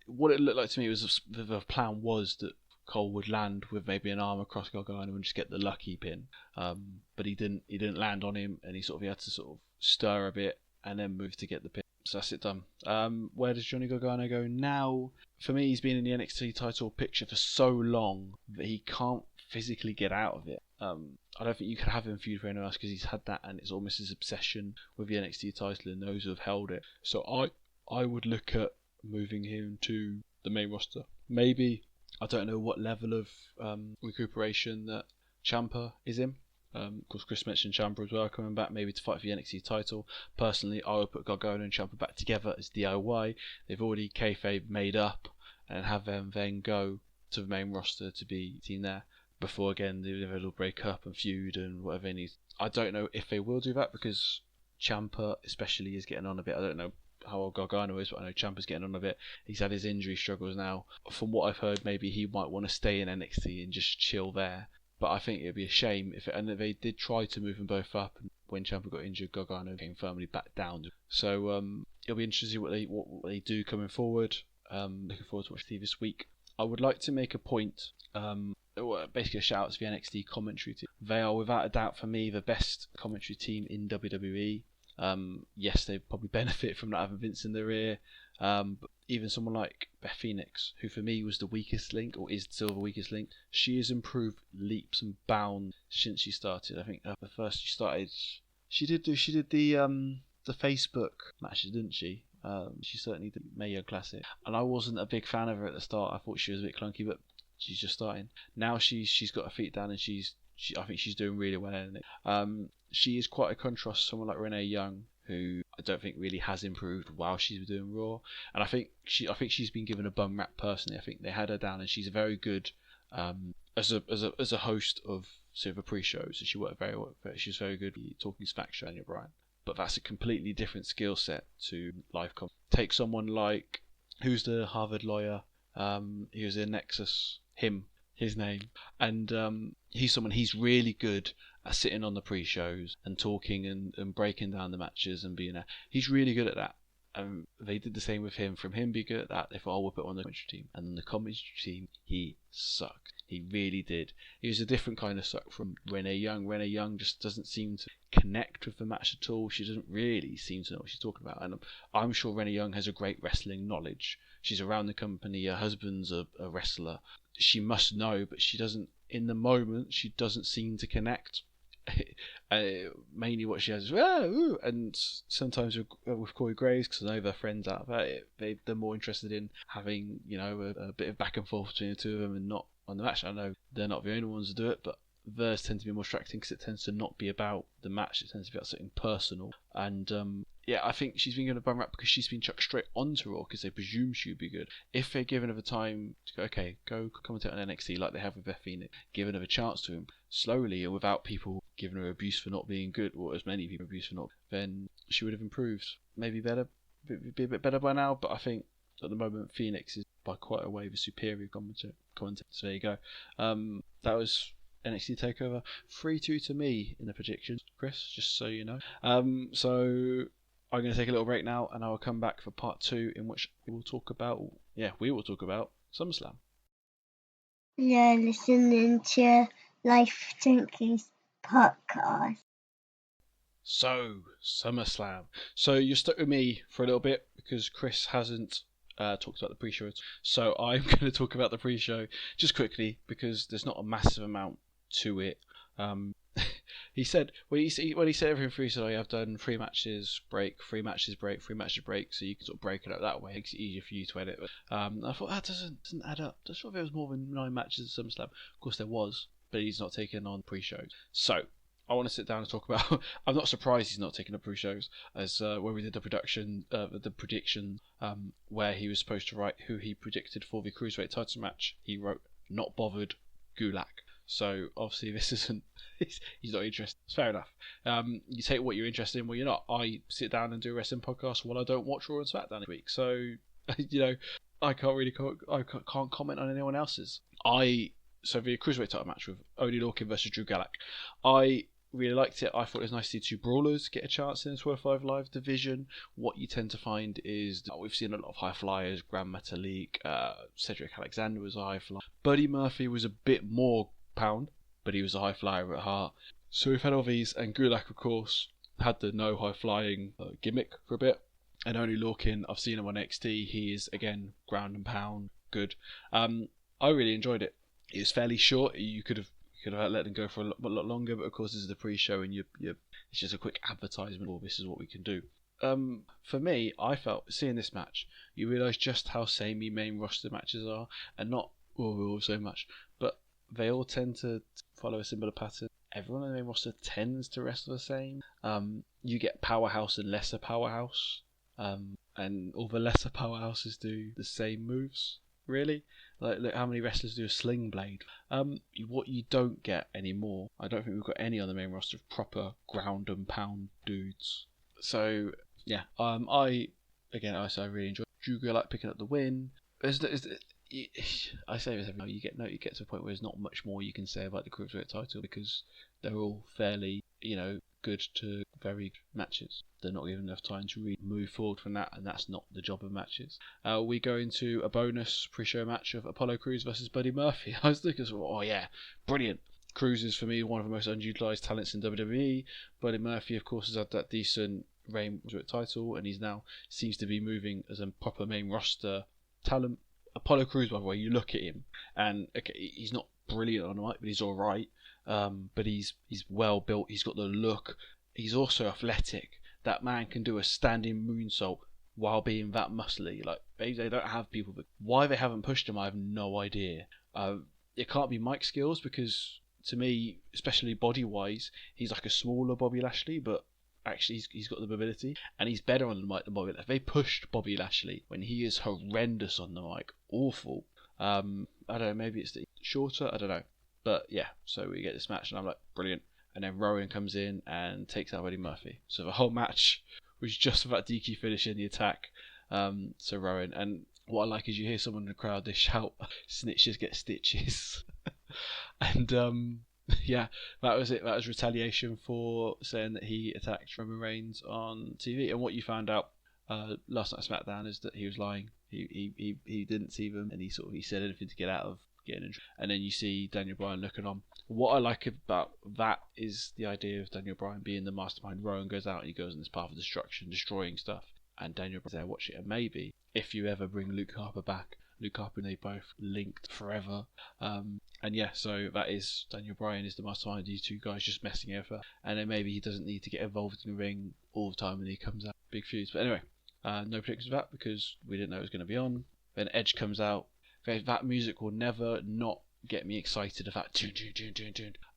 what it looked like to me was the plan was that Cole would land with maybe an arm across Gargano and just get the lucky pin, but he didn't land on him, and he had to sort of stir a bit and then move to get the pin. So that's it done. Where does Johnny Gargano go now? For me, he's been in the NXT title picture for so long that he can't physically get out of it. I don't think you can have him feud for anyone else because he's had that, and it's almost his obsession with the NXT title and those who have held it. So I would look at moving him to the main roster. Maybe, I don't know what level of recuperation that Ciampa is in. Of course, Chris mentioned Ciampa as well coming back, maybe to fight for the NXT title. Personally, I would put Gargano and Ciampa back together as DIY. They've already kayfabe made up, and have them then go to the main roster to be team there before again they have a little break up and feud and whatever they need. I don't know if they will do that because Ciampa especially is getting on a bit. I don't know how old Gargano is, but I know Ciampa's getting on a bit. He's had his injury struggles now. From what I've heard, maybe he might want to stay in NXT and just chill there. But I think it'd be a shame and they did try to move them both up, and when Ciampa got injured, Gargano came firmly back down. So it'll be interesting to see what they do coming forward. Looking forward to watching this week. I would like to make a point, basically a shout out to the NXT commentary team. They are without a doubt for me the best commentary team in WWE. Yes, they probably benefit from not having Vince in their ear, but even someone like Beth Phoenix, who for me was the weakest link, or is still the weakest link, she has improved leaps and bounds since she started. I think the first she started, she did the Facebook matches, didn't she? She certainly did Mayo Classic, and I wasn't a big fan of her at the start. I thought she was a bit clunky, but she's just starting. Now she's got her feet down, and I think she's doing really well in it. She is quite a contrast to someone like Renee Young, who I don't think really has improved while she's been doing Raw, and I think she's been given a bum rap personally. I think they had her down, and she's very good as a host of sort of a pre-show. So she worked very well. She's very good talking smack to Daniel Bryan. But that's a completely different skill set to live comp. Take someone like, who's the Harvard lawyer? He was in Nexus. His name. And he's really good at sitting on the pre-shows and talking and breaking down the matches and being he's really good at that. They did the same with him. From him being good at that, they thought, we'll put him on the commentary team. And on the commentary team, he sucked. He really did. He was a different kind of suck from Renee Young. Renee Young just doesn't seem to connect with the match at all. She doesn't really seem to know what she's talking about. And I'm sure Renee Young has a great wrestling knowledge. She's around the company. Her husband's a wrestler. She must know, but she doesn't. In the moment, she doesn't seem to connect. Mainly what she has is and sometimes with Corey Graves, because I know they're friends out of it, they're more interested in having a bit of back and forth between the two of them and not on the match. I know they're not the only ones to do it, but theirs tend to be more distracting because it tends to not be about the match. It tends to be about something personal. And I think she's been given a bum rap because she's been chucked straight onto Raw because they presume she'd be good. If they're given her the time to go, okay, go commentate on NXT like they have with Beth Phoenix, given her a chance to him slowly and without people giving her abuse for not being good, or as many people abuse for not, then she would have improved. Maybe better, be a bit better by now. But I think at the moment, Phoenix is by quite a way the superior commentator. So there you go. That was NXT Takeover 3-2 to me in the predictions, Chris. Just so you know. So I'm going to take a little break now, and I will come back for part 2, in which we will talk about SummerSlam. Yeah, listening to Life Junkies podcast. So, SummerSlam. So you're stuck with me for a little bit because Chris hasn't talked about the pre-show. So I'm going to talk about the pre-show just quickly because there's not a massive amount to it. He said when he said everything free, so I've done 3 matches break, 3 matches break, 3 matches break, so you can sort of break it up that way. It makes it easier for you to edit. I thought that doesn't add up. I thought there was more than 9 matches at SummerSlam. Of course there was, but he's not taking on pre-shows. So I want to sit down and talk about. I'm not surprised he's not taking up pre-shows, as when we did the prediction, where he was supposed to write who he predicted for the Cruiserweight title match. He wrote "not bothered, Gulak." So obviously this isn't. He's not interested. It's fair enough. You take what you're interested in, well, you're not. I sit down and do a wrestling podcast while I don't watch Raw and SmackDown every week. So I can't comment on anyone else's. So the Cruiserweight title match with Oney Lorcan versus Drew Gulak, I really liked it. I thought it was nice to see 2 brawlers get a chance in the 205 Live division. What you tend to find is that we've seen a lot of high flyers. Grand Metalik, Cedric Alexander was a high flyer. Buddy Murphy was a bit more pound, but he was a high flyer at heart. So we've had all these, and Gulak, of course, had the no high flying gimmick for a bit. And Oney Lorcan, I've seen him on NXT. He is again ground and pound good. I really enjoyed it. It was fairly short. You could have let them go for a lot longer, but of course this is the pre-show, and it's just a quick advertisement. Or this is what we can do. For me, I felt seeing this match, you realise just how samey main roster matches are, and not all so much, but they all tend to follow a similar pattern. Everyone on the main roster tends to wrestle the same. You get powerhouse and lesser powerhouse, and all the lesser powerhouses do the same moves. Really, like look how many wrestlers do a sling blade. What you don't get anymore, I don't think we've got any on the main roster of proper ground and pound dudes. So yeah, I really enjoyed Drew Gulak picking up the win. I say this every now. You get to a point where there's not much more you can say about the Cruiserweight title because they're all fairly, good to very good matches. They're not given enough time to really move forward from that, and that's not the job of matches. We go into a bonus pre-show match of Apollo Crews versus Buddy Murphy. I was thinking, oh yeah, brilliant. Crews is for me one of the most underutilized talents in WWE. Buddy Murphy, of course, has had that decent reign with the title, and he's now seems to be moving as a proper main roster talent. Apollo Crews, by the way, you look at him, and okay, he's not brilliant on the mic, but he's all right. But he's well built. He's got the look. He's also athletic. That man can do a standing moonsault while being that muscly. Like they don't have people. But why they haven't pushed him, I have no idea. It can't be mic skills because to me, especially body wise, he's like a smaller Bobby Lashley, but actually he's got the mobility and he's better on the mic than Bobby Lashley. They pushed Bobby Lashley when he is horrendous on the mic, awful. I don't know, maybe it's shorter, I don't know, but yeah. So we get this match and I'm like, brilliant. And then Rowan comes in and takes out Buddy Murphy. So the whole match was just about DQ finishing the attack. So Rowan, and what I like is you hear someone in the crowd, they shout, "Snitches get stitches," and yeah, that was it. That was retaliation for saying that he attacked Roman Reigns on TV. And what you found out last night at SmackDown is that he was lying. He didn't see them, and he said anything to get out of getting in. And then you see Daniel Bryan looking on. What I like about that is the idea of Daniel Bryan being the mastermind. Rowan goes out and he goes on this path of destruction, destroying stuff, and Daniel Bryan's there watching it. And maybe if you ever bring Luke Harper back, Luke Harper and they both linked forever. And yeah, so that is Daniel Bryan is the mastermind. These two guys just messing over, and then maybe he doesn't need to get involved in the ring all the time when he comes out. Big feuds. But anyway, no predictions of that because we didn't know it was going to be on. Then Edge comes out. That music will never not get me excited. Of that.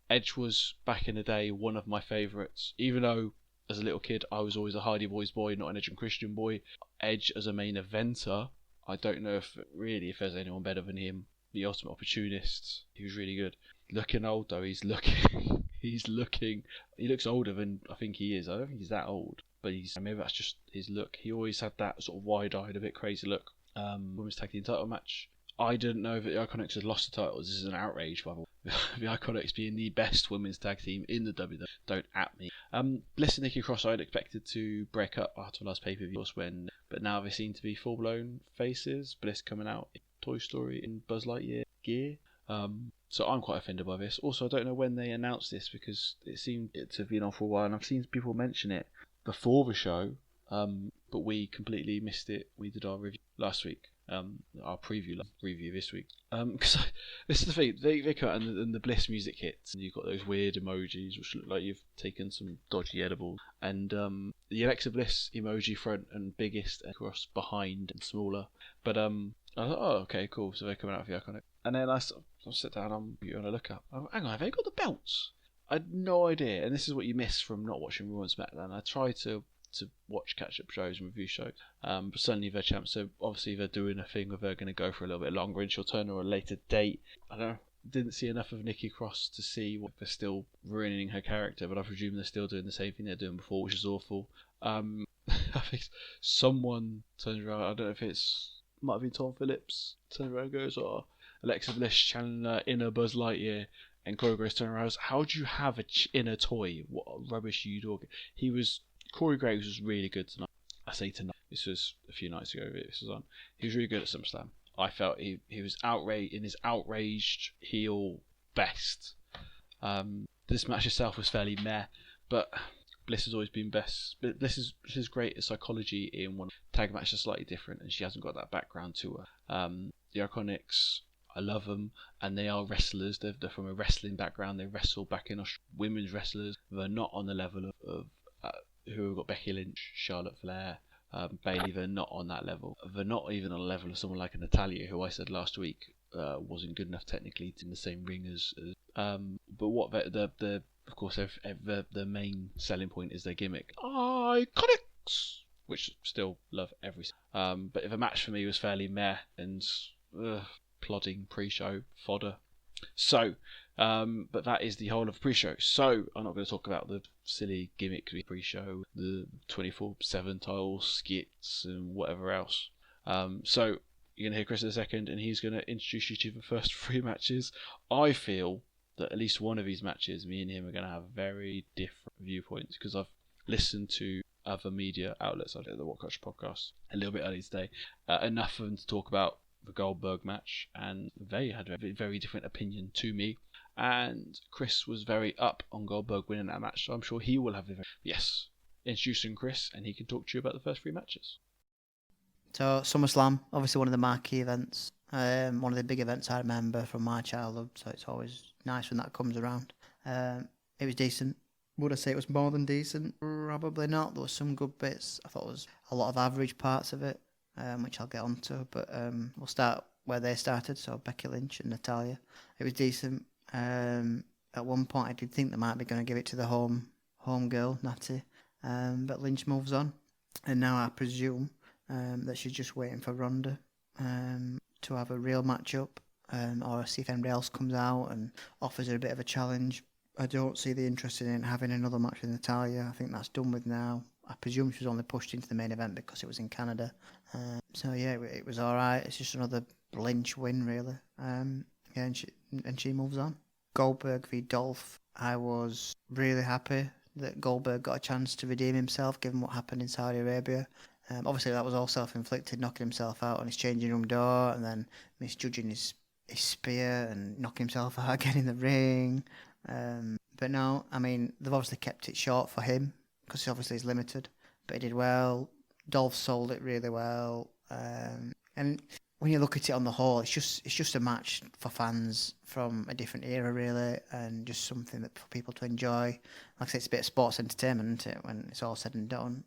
Edge was back in the day one of my favourites, even though as a little kid I was always a Hardy Boys boy, not an Edge and Christian boy. Edge as a main eventer, I don't know if there's anyone better than him. The ultimate opportunist. He was really good. Looking old though, he looks older than I think he is. I don't think he's that old, but maybe that's just his look. He always had that sort of wide-eyed, a bit crazy look. women's tag team title match. I didn't know that the Iconics had lost the titles. This is an outrage, by the way. The Iconics being the best women's tag team in the WWE. Don't at me. Bliss and Nikki Cross, I'd expected to break up after the last pay-per-view, but now they seem to be full-blown faces. Bliss coming out in Toy Story in Buzz Lightyear gear. So I'm quite offended by this. Also, I don't know when they announced this because it seemed to have been on for a while, and I've seen people mention it before the show, but we completely missed it. We did our review last week. Our review this week. Because this is the thing, they come out and the Bliss music hits, and you've got those weird emojis which look like you've taken some dodgy edibles, and the Alexa Bliss emoji front and biggest, and across behind and smaller. But I thought, oh, okay, cool. So they're coming out with the Iconic, and then I sit down on a look up. Hang on, have they got the belts? I had no idea, and this is what you miss from not watching Raw and SmackDown. I try to watch catch-up shows and review shows, but suddenly they're champs, so obviously they're doing a thing where they're going to go for a little bit longer, and she'll turn on a later date. I don't know, didn't see enough of Nikki Cross to see what they're still ruining her character, but I presume they're still doing the same thing they're doing before, which is awful. I think someone turns around, I don't know if might have been Tom Phillips, turns around and goes, oh, Alexa Bliss channeling her inner Buzz Lightyear, and Corey Graves turns around and goes, how do you have a inner toy? What rubbish are you talking? Corey Graves was really good tonight. I say tonight. This was a few nights ago. This was on. He was really good at SummerSlam. I felt he was in his outraged heel best. This match itself was fairly meh, but Bliss has always been best. Bliss is great at psychology in one tag match is slightly different, and she hasn't got that background to her. The Iconics, I love them, and they are wrestlers. They're from a wrestling background. They wrestle back in Australia. Women's wrestlers. They're not on the level of who have got Becky Lynch, Charlotte Flair, Bayley. They're not on that level. They're not even on a level of someone like a Natalia, who I said last week wasn't good enough technically to in the same ring as. But what the of course the main selling point is their gimmick, Iconics, which still love every. But if a match for me was fairly meh and plodding pre-show fodder. So, but that is the whole of pre-show. So I'm not going to talk about the silly gimmick pre-show, the 24/7 title skits and whatever else. So you're going to hear Chris in a second, and he's going to introduce you to the first 3 matches. I feel that at least one of these matches, me and him are going to have very different viewpoints, because I've listened to other media outlets. I did the What Culture podcast a little bit earlier today, enough of them to talk about the Goldberg match, and they had a very different opinion to me, and Chris was very up on Goldberg winning that match, so I'm sure he will have introducing Chris, and he can talk to you about the first 3 matches. So SummerSlam, obviously one of the marquee events, one of the big events I remember from my childhood, so it's always nice when that comes around. It was decent. Would I say it was more than decent? Probably not. There were some good bits. I thought there was a lot of average parts of it, which I'll get onto, but we'll start where they started, so Becky Lynch and Natalia. It was decent. At one point I did think they might be going to give it to the home girl, Natty, but Lynch moves on, and now I presume that she's just waiting for Ronda to have a real matchup, or see if anybody else comes out and offers her a bit of a challenge. I don't see the interest in having another match with Natalia. I think that's done with now. I presume she was only pushed into the main event because it was in Canada. So yeah, it was alright. It's just another Lynch win, really. Yeah, and she moves on. Goldberg v Dolph. I was really happy that Goldberg got a chance to redeem himself, given what happened in Saudi Arabia. Obviously, that was all self-inflicted, knocking himself out on his changing room door, and then misjudging his spear and knocking himself out again in the ring. But no, I mean, they've obviously kept it short for him, because obviously he's limited, but he did well. Dolph sold it really well, and when you look at it on the whole, it's just a match for fans from a different era, really, and just something that for people to enjoy. Like I say, it's a bit of sports entertainment, isn't it, when it's all said and done.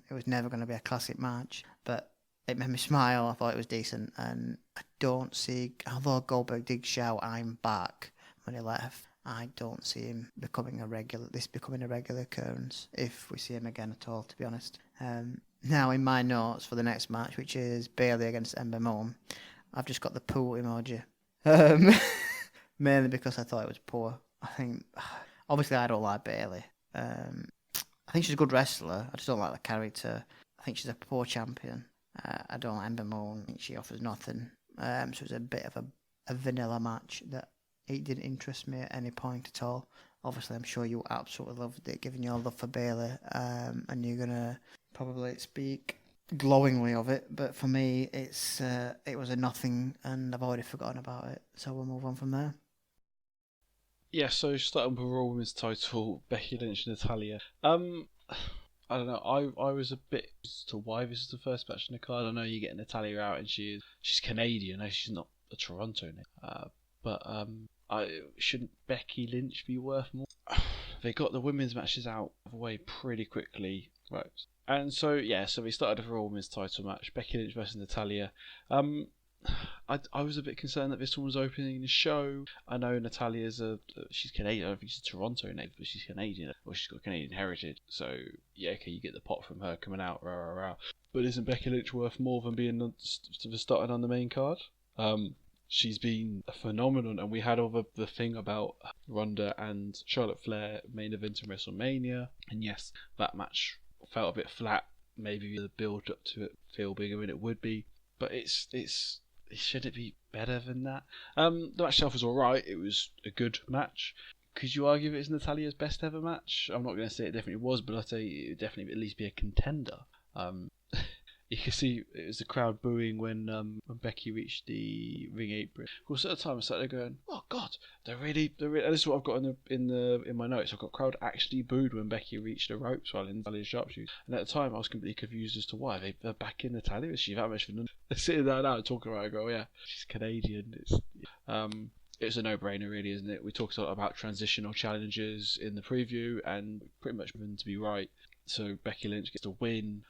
It was never going to be a classic match, but it made me smile. I thought it was decent, and I don't see, although Goldberg did shout "I'm back" when he left, I don't see him becoming a regular occurrence if we see him again at all, to be honest. Now, in my notes for the next match, which is Bayley against Ember Moon, I've just got the poo emoji. Mainly because I thought it was poor. I think, obviously, I don't like Bayley. I think she's a good wrestler. I just don't like the character. I think she's a poor champion. I don't like Ember Moon. I think she offers nothing. So it was a bit of a vanilla match that it didn't interest me at any point at all. Obviously, I'm sure you absolutely loved it, given your love for Bayley, and you're gonna probably speak glowingly of it. But for me, it was a nothing, and I've already forgotten about it. So we'll move on from there. Yeah, so starting with Raw Women's title, Becky Lynch and Natalia. I don't know. I was a bit as to why this is the first match in the card. I know you get Natalia out, and she's Canadian. She's not a Toronto name. But shouldn't Becky Lynch be worth more? They got the women's matches out of the way pretty quickly, right? And so we started with a Raw Women's title match, Becky Lynch versus Natalia. I was a bit concerned that this one was opening the show. I know Natalia's she's Canadian. I don't think she's a Toronto native, but she's Canadian. Or she's got Canadian heritage. So yeah, okay, you get the pot from her coming out, rah rah rah. But isn't Becky Lynch worth more than being starting on the main card? She's been a phenomenon, and we had all the thing about Ronda and Charlotte Flair main event in WrestleMania, and yes, that match felt a bit flat. Maybe the build up to it feel bigger than it would be, but should it be better than that? The match itself was alright. It was a good match. Could you argue it's Natalia's best ever match? I'm not going to say it definitely was, but I'd say it would definitely at least be a contender. You can see it was the crowd booing when Becky reached the ring apron. Of course, at the time I started going, "Oh God, they're really." And this is what I've got in my notes. I've got crowd actually booed when Becky reached the ropes while in Natalia's sharpshooters. And at the time, I was completely confused as to why they're back in Natalia. Is she that much fun? Sitting there now talking about it, I go, "Yeah, she's Canadian." It's a no-brainer, really, isn't it? We talked a lot about transitional challenges in the preview, and pretty much proven to be right. So Becky Lynch gets a win.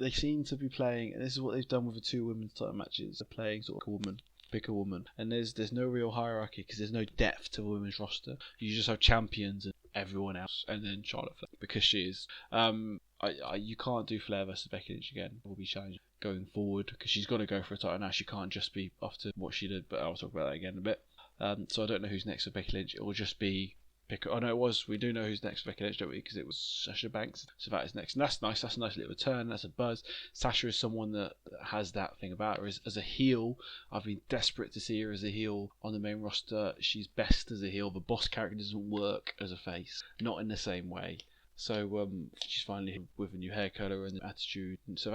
They seem to be playing, and this is what they've done with the two women's title matches. They're playing sort of pick a woman, and there's no real hierarchy because there's no depth to the women's roster. You just have champions and everyone else, and then Charlotte Flair because she is. You can't do Flair versus Becky Lynch again. Will be challenging going forward because she's got to go for a title now. She can't just be off to what she did, but I'll talk about that again in a bit. So I don't know who's next for Becky Lynch. It will just be. We do know who's next for Becky Lynch, don't we? Because it was Sasha Banks. So that is next. And that's nice. That's a nice little return. That's a buzz. Sasha is someone that has that thing about her. As a heel, I've been desperate to see her as a heel on the main roster. She's best as a heel. The boss character doesn't work as a face. Not in the same way. So she's finally with a new hair colour and attitude. And so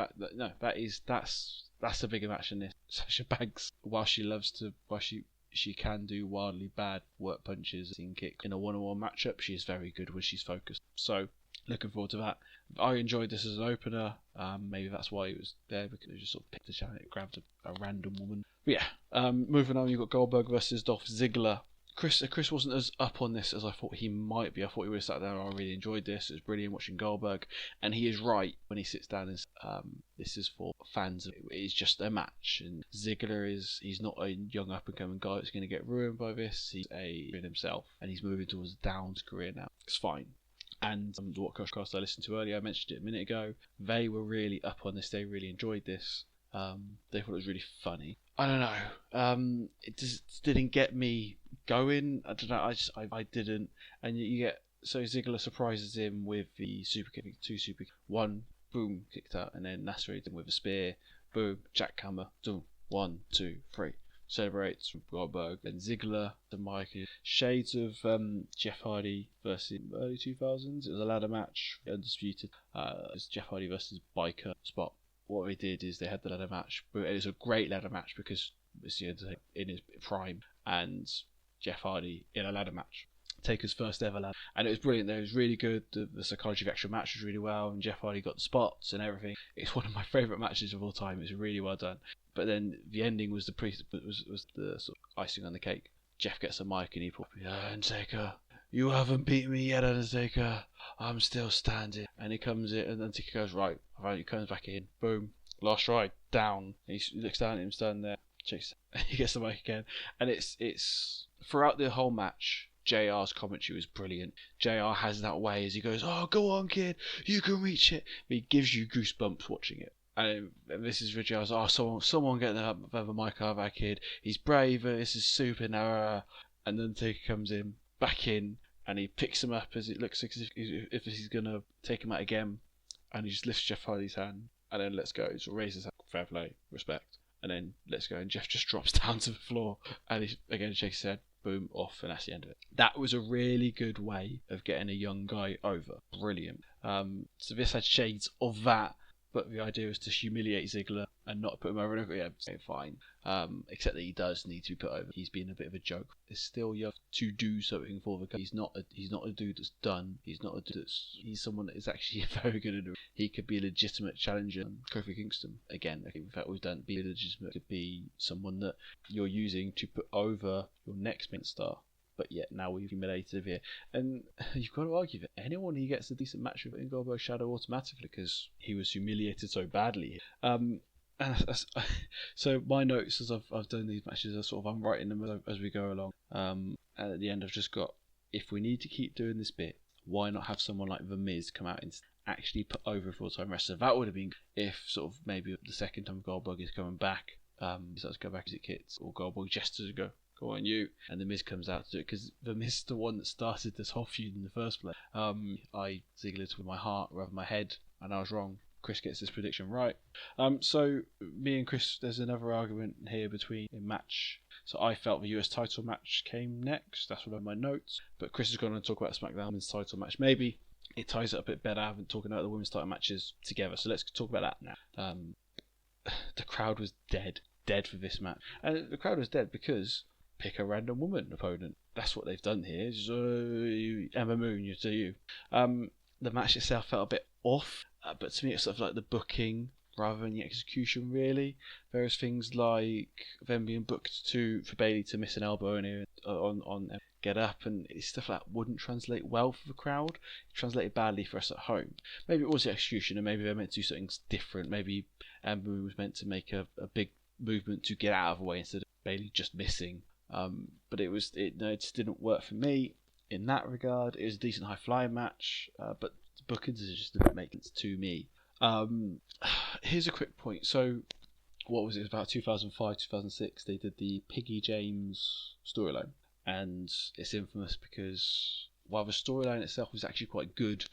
that's a bigger match than this. Sasha Banks, while she can do wildly bad work punches and kick in a one-on-one matchup, she is very good when she's focused. So, looking forward to that. I enjoyed this as an opener. Maybe that's why it was there, because it just sort of picked a channel. It grabbed a random woman. But yeah, moving on, you've got Goldberg versus Dolph Ziggler. Chris wasn't as up on this as I thought he might be. I thought he would have sat there. I really enjoyed this. It was brilliant watching Goldberg, and he is right when he sits down and this is for fans. It's just a match, and Ziggler he's not a young up and coming guy that's going to get ruined by this. He's in himself, and he's moving towards a downs career now. It's fine. And the podcast I listened to earlier, I mentioned it a minute ago. They were really up on this. They really enjoyed this. They thought it was really funny. I don't know. It just didn't get me going. I don't know. I didn't. And you get Ziggler surprises him with the super kick, two super kicks. One, boom, kicked out, and then lacerated him with a spear. Boom, jackhammer. Boom, 1, 2, 3. Celebrates from Goldberg. Then Ziggler, the mic, shades of Jeff Hardy versus early 2000s. It was a ladder match, undisputed. It was Jeff Hardy versus Biker Spot. What they did is they had the ladder match, but it was a great ladder match because it's the Undertaker in his prime and Jeff Hardy in a ladder match. Taker's first ever ladder, and it was brilliant. It was really good. The psychology of actual match was really well, and Jeff Hardy got the spots and everything. It's one of my favourite matches of all time. It's really well done. But then the ending was was the sort of icing on the cake. Jeff gets a mic and he put, Undertaker, you haven't beaten me yet, Undertaker. I'm still standing. And he comes in, and Undertaker goes, right. He comes back in. Boom. Last ride. Down. And he looks down at him, standing there. Checks. He gets the mic again. And it's throughout the whole match, JR's commentary was brilliant. JR has that way as he goes, oh, go on, kid. You can reach it. But he gives you goosebumps watching it. And this is Richard. I was someone get the mic out of our kid. He's brave. This is super now. And then Taker comes in, back in, and he picks him up as it looks like as if he's gonna take him out again. And he just lifts Jeff Hardy's hand and then lets go. So raises his hand fair play, respect. And then let's go. And Jeff just drops down to the floor, and he again shakes his head, boom, off, and that's the end of it. That was a really good way of getting a young guy over. Brilliant. So this had shades of that, but the idea is to humiliate Ziggler and not put him over. Yeah, fine. Except that he does need to be put over. He's been a bit of a joke. He's still young to do something for the guy. He's not a dude that's done. He's not a dude that's. He's someone that is actually very good at it. He could be a legitimate challenger. Kofi Kingston again. In fact, we've done be legitimate. Could be someone that you're using to put over your next main star. But yet now we've humiliated him here. And you've got to argue that anyone who gets a decent match with in Goldberg's shadow automatically, because he was humiliated so badly. So my notes as I've done these matches are sort of I'm writing them as we go along. And at the end I've just got, if we need to keep doing this bit, why not have someone like The Miz come out and actually put over a full-time wrestler? That would have been if sort of maybe the second time Goldberg is coming back, he starts to go back as it kits, or Goldberg gestures to go on you, and The Miz comes out to do it, because The Miz is the one that started this whole feud in the first place. I Ziggler with my heart rather than my head, and I was wrong. Chris gets this prediction right. So me and Chris, there's another argument here between a match. So I felt the US title match came next. That's what I have in my notes. But Chris is going to talk about SmackDown Women's title match. Maybe it ties it a bit better. I haven't talked about the women's title matches together. So let's talk about that now. The crowd was dead for this match, and the crowd was dead because pick a random woman opponent. That's what they've done here. Ember Moon, you do you. The match itself felt a bit off, but to me it's sort of like the booking rather than the execution, really. Various things like them being booked for Bayley to miss an elbow in here on get up, and stuff like that wouldn't translate well for the crowd. It translated badly for us at home. Maybe it was the execution, and maybe they meant to do something different. Maybe Ember Moon was meant to make a big movement to get out of the way instead of Bayley just missing. But it just didn't work for me in that regard. It was a decent high flying match, but the bookings just didn't make sense to me. Here's a quick point. So, what was it? About 2005, 2006, they did the Piggy James storyline, and it's infamous because while the storyline itself was actually quite good,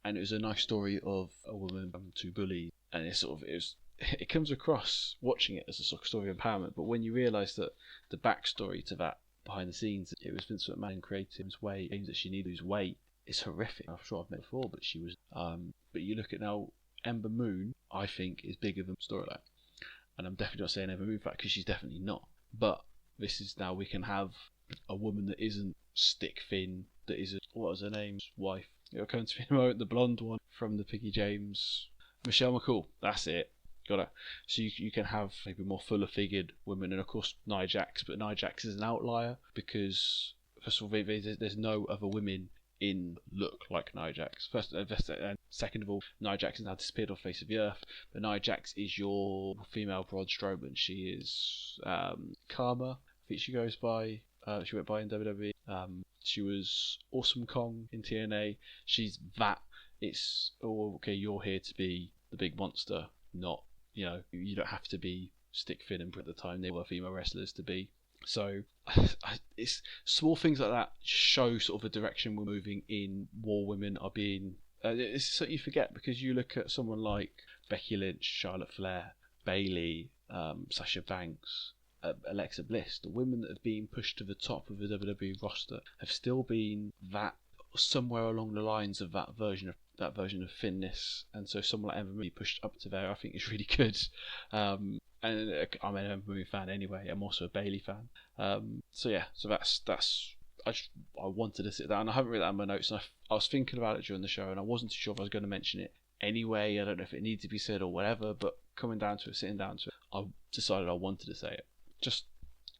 and it was a nice story of a woman to bully, and it comes across watching it as a sort of story of empowerment, but when you realise that the backstory to that behind the scenes, it was Vince McMahon creating his way, aims that she needed to lose weight, it's horrific. I'm sure I've met before, but she was. But you look at now, Ember Moon, I think, is bigger than storyline, and I'm definitely not saying Ember Moon fact because she's definitely not. But this is now we can have a woman that isn't stick thin, that is what was her name's wife? It'll come to me in a moment. The blonde one from the Piggy James, Michelle McCool. That's it. Got it. So you can have maybe more fuller figured women, and of course Nia Jax, but Nia Jax is an outlier because first of all there's no other women in look like Nia Jax. First and second of all, Nia Jax has now disappeared off the face of the earth, but Nia Jax is your female Braun Strowman. She is Karma, I think she goes by. She went by in WWE. She was Awesome Kong in TNA. She's that. It's okay. You're here to be the big monster, not. You don't have to be stick thin and put the time they were female wrestlers to be. So it's small things like that show sort of the direction we're moving in. More women are being. It's something you forget because you look at someone like Becky Lynch, Charlotte Flair, Bayley, Sasha Banks, Alexa Bliss. The women that have been pushed to the top of the WWE roster have still been that somewhere along the lines of that version of thinness, and so someone like Ember Moon pushed up to there I think is really good. And I'm an Ember Moon fan anyway. I'm also a Bayley fan. So that's I wanted to sit down. I haven't written that in my notes, and I was thinking about it during the show, and I wasn't too sure if I was going to mention it anyway. I don't know if it needed to be said or whatever, but sitting down to it, I decided I wanted to say it. Just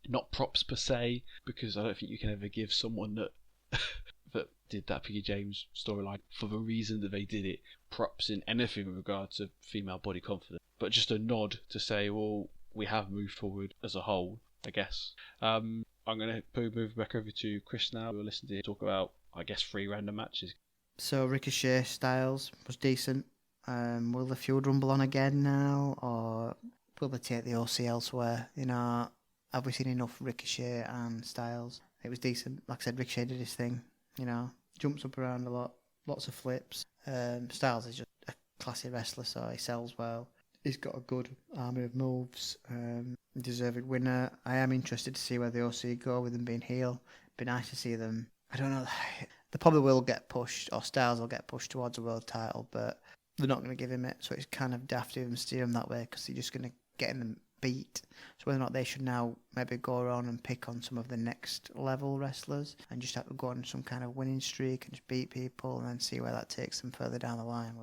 not props per se, because I don't think you can ever give someone that that did that Piggy James storyline for the reason that they did it props in anything with regard to female body confidence, but just a nod to say, well, we have moved forward as a whole, I guess. I'm going to move back over to Chris now. We'll listen to him talk about, I guess, 3 random matches. So Ricochet Styles was decent. Will the feud rumble on again now, or will they take the OC elsewhere? Have we seen enough Ricochet and Styles? It was decent. Like I said, Ricochet did his thing. Jumps up around a lot, lots of flips. Styles is just a classy wrestler, so he sells well. He's got a good army of moves. Deserved winner. I am interested to see where the OC go with them being heel. Be nice to see them. I don't know. They probably will get pushed, or Styles will get pushed towards a world title, but they're not going to give him it. So it's kind of daft to even steer him that way because they're just going to get him beat. So whether or not they should now maybe go around and pick on some of the next level wrestlers and just have to go on some kind of winning streak and just beat people and then see where that takes them further down the line.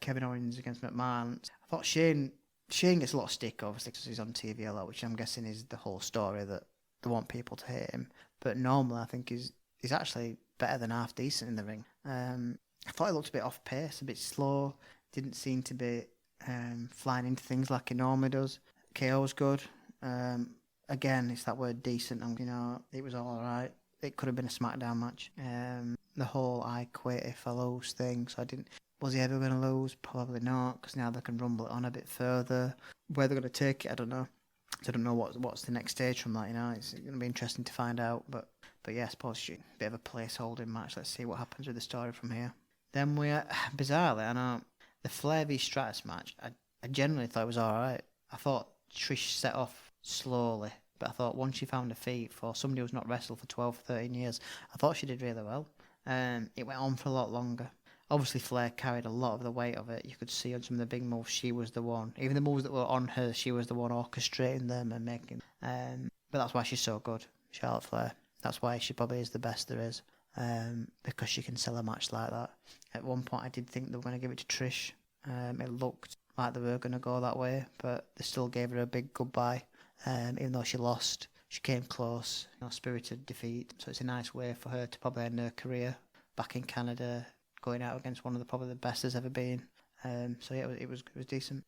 Kevin Owens against McMahon. I thought Shane gets a lot of stick, obviously, because he's on TV a lot, which I'm guessing is the whole story that they want people to hate him. But normally, I think he's actually better than half decent in the ring. I thought he looked a bit off pace, a bit slow. Didn't seem to be flying into things like he normally does. KO was good. Again, it's that word decent. It was all right. It could have been a SmackDown match. The whole I quit if I lose thing. So I didn't. Was he ever going to lose? Probably not, because now they can rumble it on a bit further. Where they're going to take it, I don't know. So I don't know what's the next stage from that. It's going to be interesting to find out. But yeah, I suppose a bit of a placeholding match. Let's see what happens with the story from here. Then bizarrely, I know the Flair v Stratus match. I generally thought it was all right. I thought Trish set off slowly, but I thought once she found her feet for somebody who's not wrestled for 12, 13 years, I thought she did really well. It went on for a lot longer. Obviously, Flair carried a lot of the weight of it. You could see on some of the big moves, she was the one. Even the moves that were on her, she was the one orchestrating them and making. But that's why she's so good, Charlotte Flair. That's why she probably is the best there is. Because she can sell a match like that. At one point, I did think they were going to give it to Trish. It looked like they were going to go that way, but they still gave her a big goodbye. Even though she lost, she came close. Spirited defeat. So it's a nice way for her to probably end her career back in Canada, going out against one of probably the best there's ever been. So yeah, it was decent.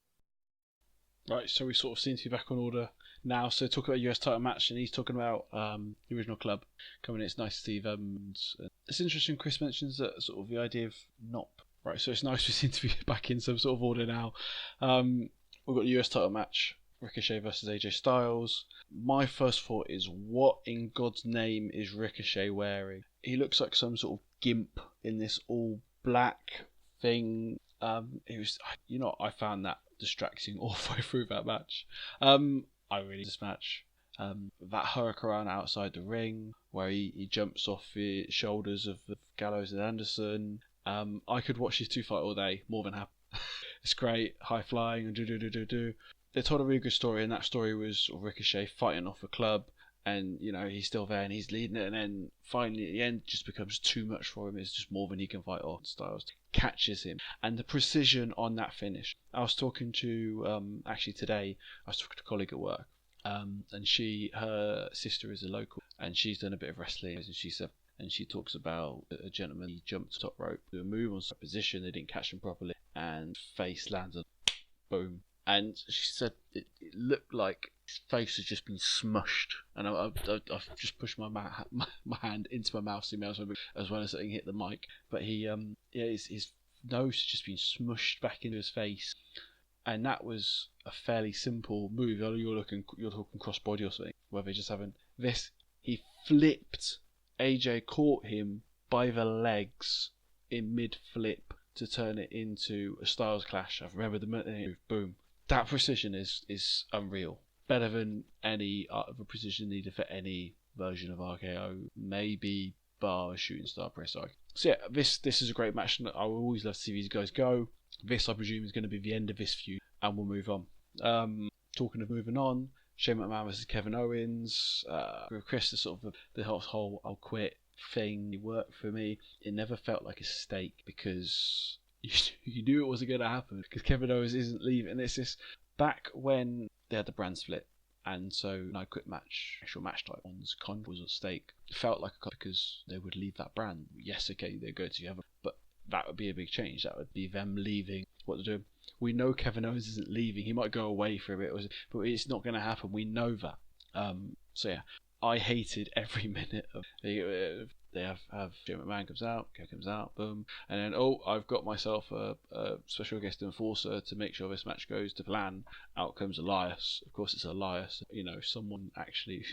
Right, so we sort of seem to be back on order now. So talk about US title match, and he's talking about the original club coming in. It's nice to see them. It's interesting. Chris mentions that sort of the idea of NOP. Right, so it's nice we seem to be back in some sort of order now. We've got the US title match, Ricochet versus AJ Styles. My first thought is, what in God's name is Ricochet wearing? He looks like some sort of gimp in this all black thing. It was, I found that distracting all the way through that match. I really this match. That hurricane outside the ring where he jumps off the shoulders of Gallows and Anderson. I could watch these two fight all day, more than happy. It's great, high flying and do. They told a really good story, and that story was Ricochet fighting off a club, and he's still there and he's leading it, and then finally at the end just becomes too much for him. It's just more than he can fight off. Styles catches him, and the precision on that finish. I was talking to actually today. I was talking to a colleague at work, and her sister is a local, and she's done a bit of wrestling, and she talks about a gentleman. He jumped top rope, do a move on some position. They didn't catch him properly, and face landed, boom. And she said it looked like his face had just been smushed. And I've just pushed my hand into my mouth, as well as letting it hit the mic. But his nose had just been smushed back into his face. And that was a fairly simple move. You're talking crossbody or something, where they're just having this. He flipped. AJ caught him by the legs in mid-flip to turn it into a Styles Clash. I remember the move. Boom. That precision is unreal. Better than any other precision needed for any version of RKO. Maybe bar a shooting star press. So yeah, this is a great match. I will always love to see these guys go. This, I presume, is going to be the end of this feud, and we'll move on. Talking of moving on, Shane McMahon versus Kevin Owens. Chris, the whole I'll quit thing worked for me. It never felt like a stake because you knew it wasn't going to happen because Kevin Owens isn't leaving. And it's this back when they had the brand split, and so I quit actual match type one's contract was at stake. It felt like because they would leave that brand. Yes, okay, they go together, but that would be a big change. That would be them leaving what they're doing. We know Kevin Owens isn't leaving. He might go away for a bit, but it's not going to happen. We know that. So yeah, I hated every minute of they have Jim McMahon comes out, Kev comes out, boom, and then I've got myself a special guest enforcer to make sure this match goes to plan. Out comes Elias. Of course, it's Elias. Someone actually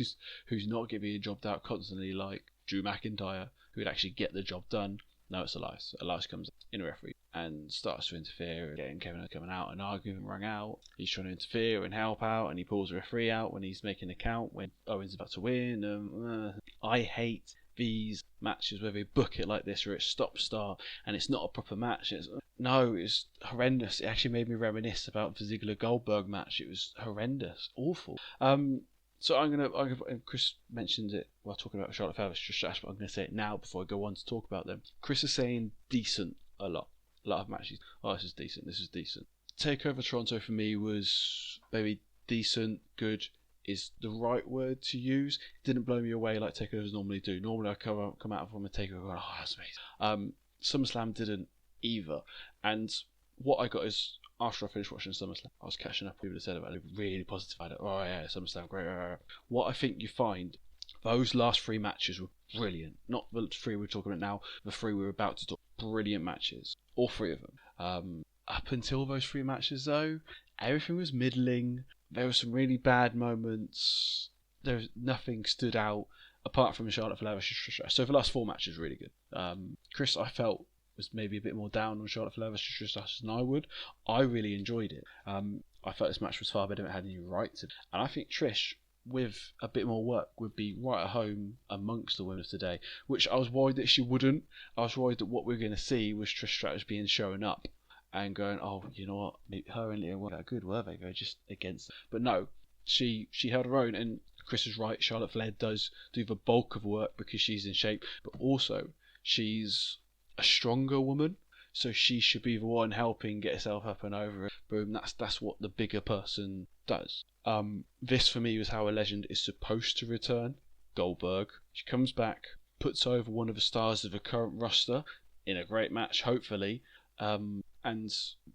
who's not getting a job out constantly like Drew McIntyre, who would actually get the job done. No, it's Elias. Elias comes in a referee. and starts to interfere, getting Kevin coming out and arguing, rung out. He's trying to interfere and help out, and he pulls the referee out when he's making a count when Owen's about to win. I hate these matches where they book it like this, where it's stop-start and it's not a proper match. It's horrendous. It actually made me reminisce about the Ziggler Goldberg match. It was horrendous, awful. So I'm gonna. Chris mentioned it while talking about Charlotte Flair, but I'm gonna say it now before I go on to talk about them. Chris is saying decent a lot of matches. Oh, this is decent. This is decent. Takeover Toronto for me was maybe decent, good is the right word to use. It didn't blow me away like takeovers normally do. Normally I come out from a takeover going, oh, that's amazing. SummerSlam didn't either. And what I got is, after I finished watching SummerSlam, I was catching up. People have said about it, really positive about it. Oh yeah, SummerSlam, great. What I think you find, those last 3 matches were brilliant. Not the 3 we're talking about now, the 3 we're about to talk. Brilliant matches, all 3 of them. Up until those 3 matches though, everything was middling. There were some really bad moments. Nothing stood out apart from Charlotte Flair. So the last 4 matches were really good. Chris, I felt, was maybe a bit more down on Charlotte Flair than I would. I really enjoyed it. I felt this match was far better than it had any right to. And I think Trish, with a bit more work, would be right at home amongst the winners today, which I was worried that she wouldn't. I was worried that what we were going to see was Trish Stratus being shown up and going, oh, you know what, maybe her and Leah weren't that good, were they? They're just against them. But no, she held her own, and Chris is right, Charlotte Flair does do the bulk of work because she's in shape, but also she's a stronger woman, so she should be the one helping get herself up and over it. Boom, that's what the bigger person does. This for me was how a legend is supposed to return. Goldberg, she comes back, puts over one of the stars of the current roster in a great match, hopefully, and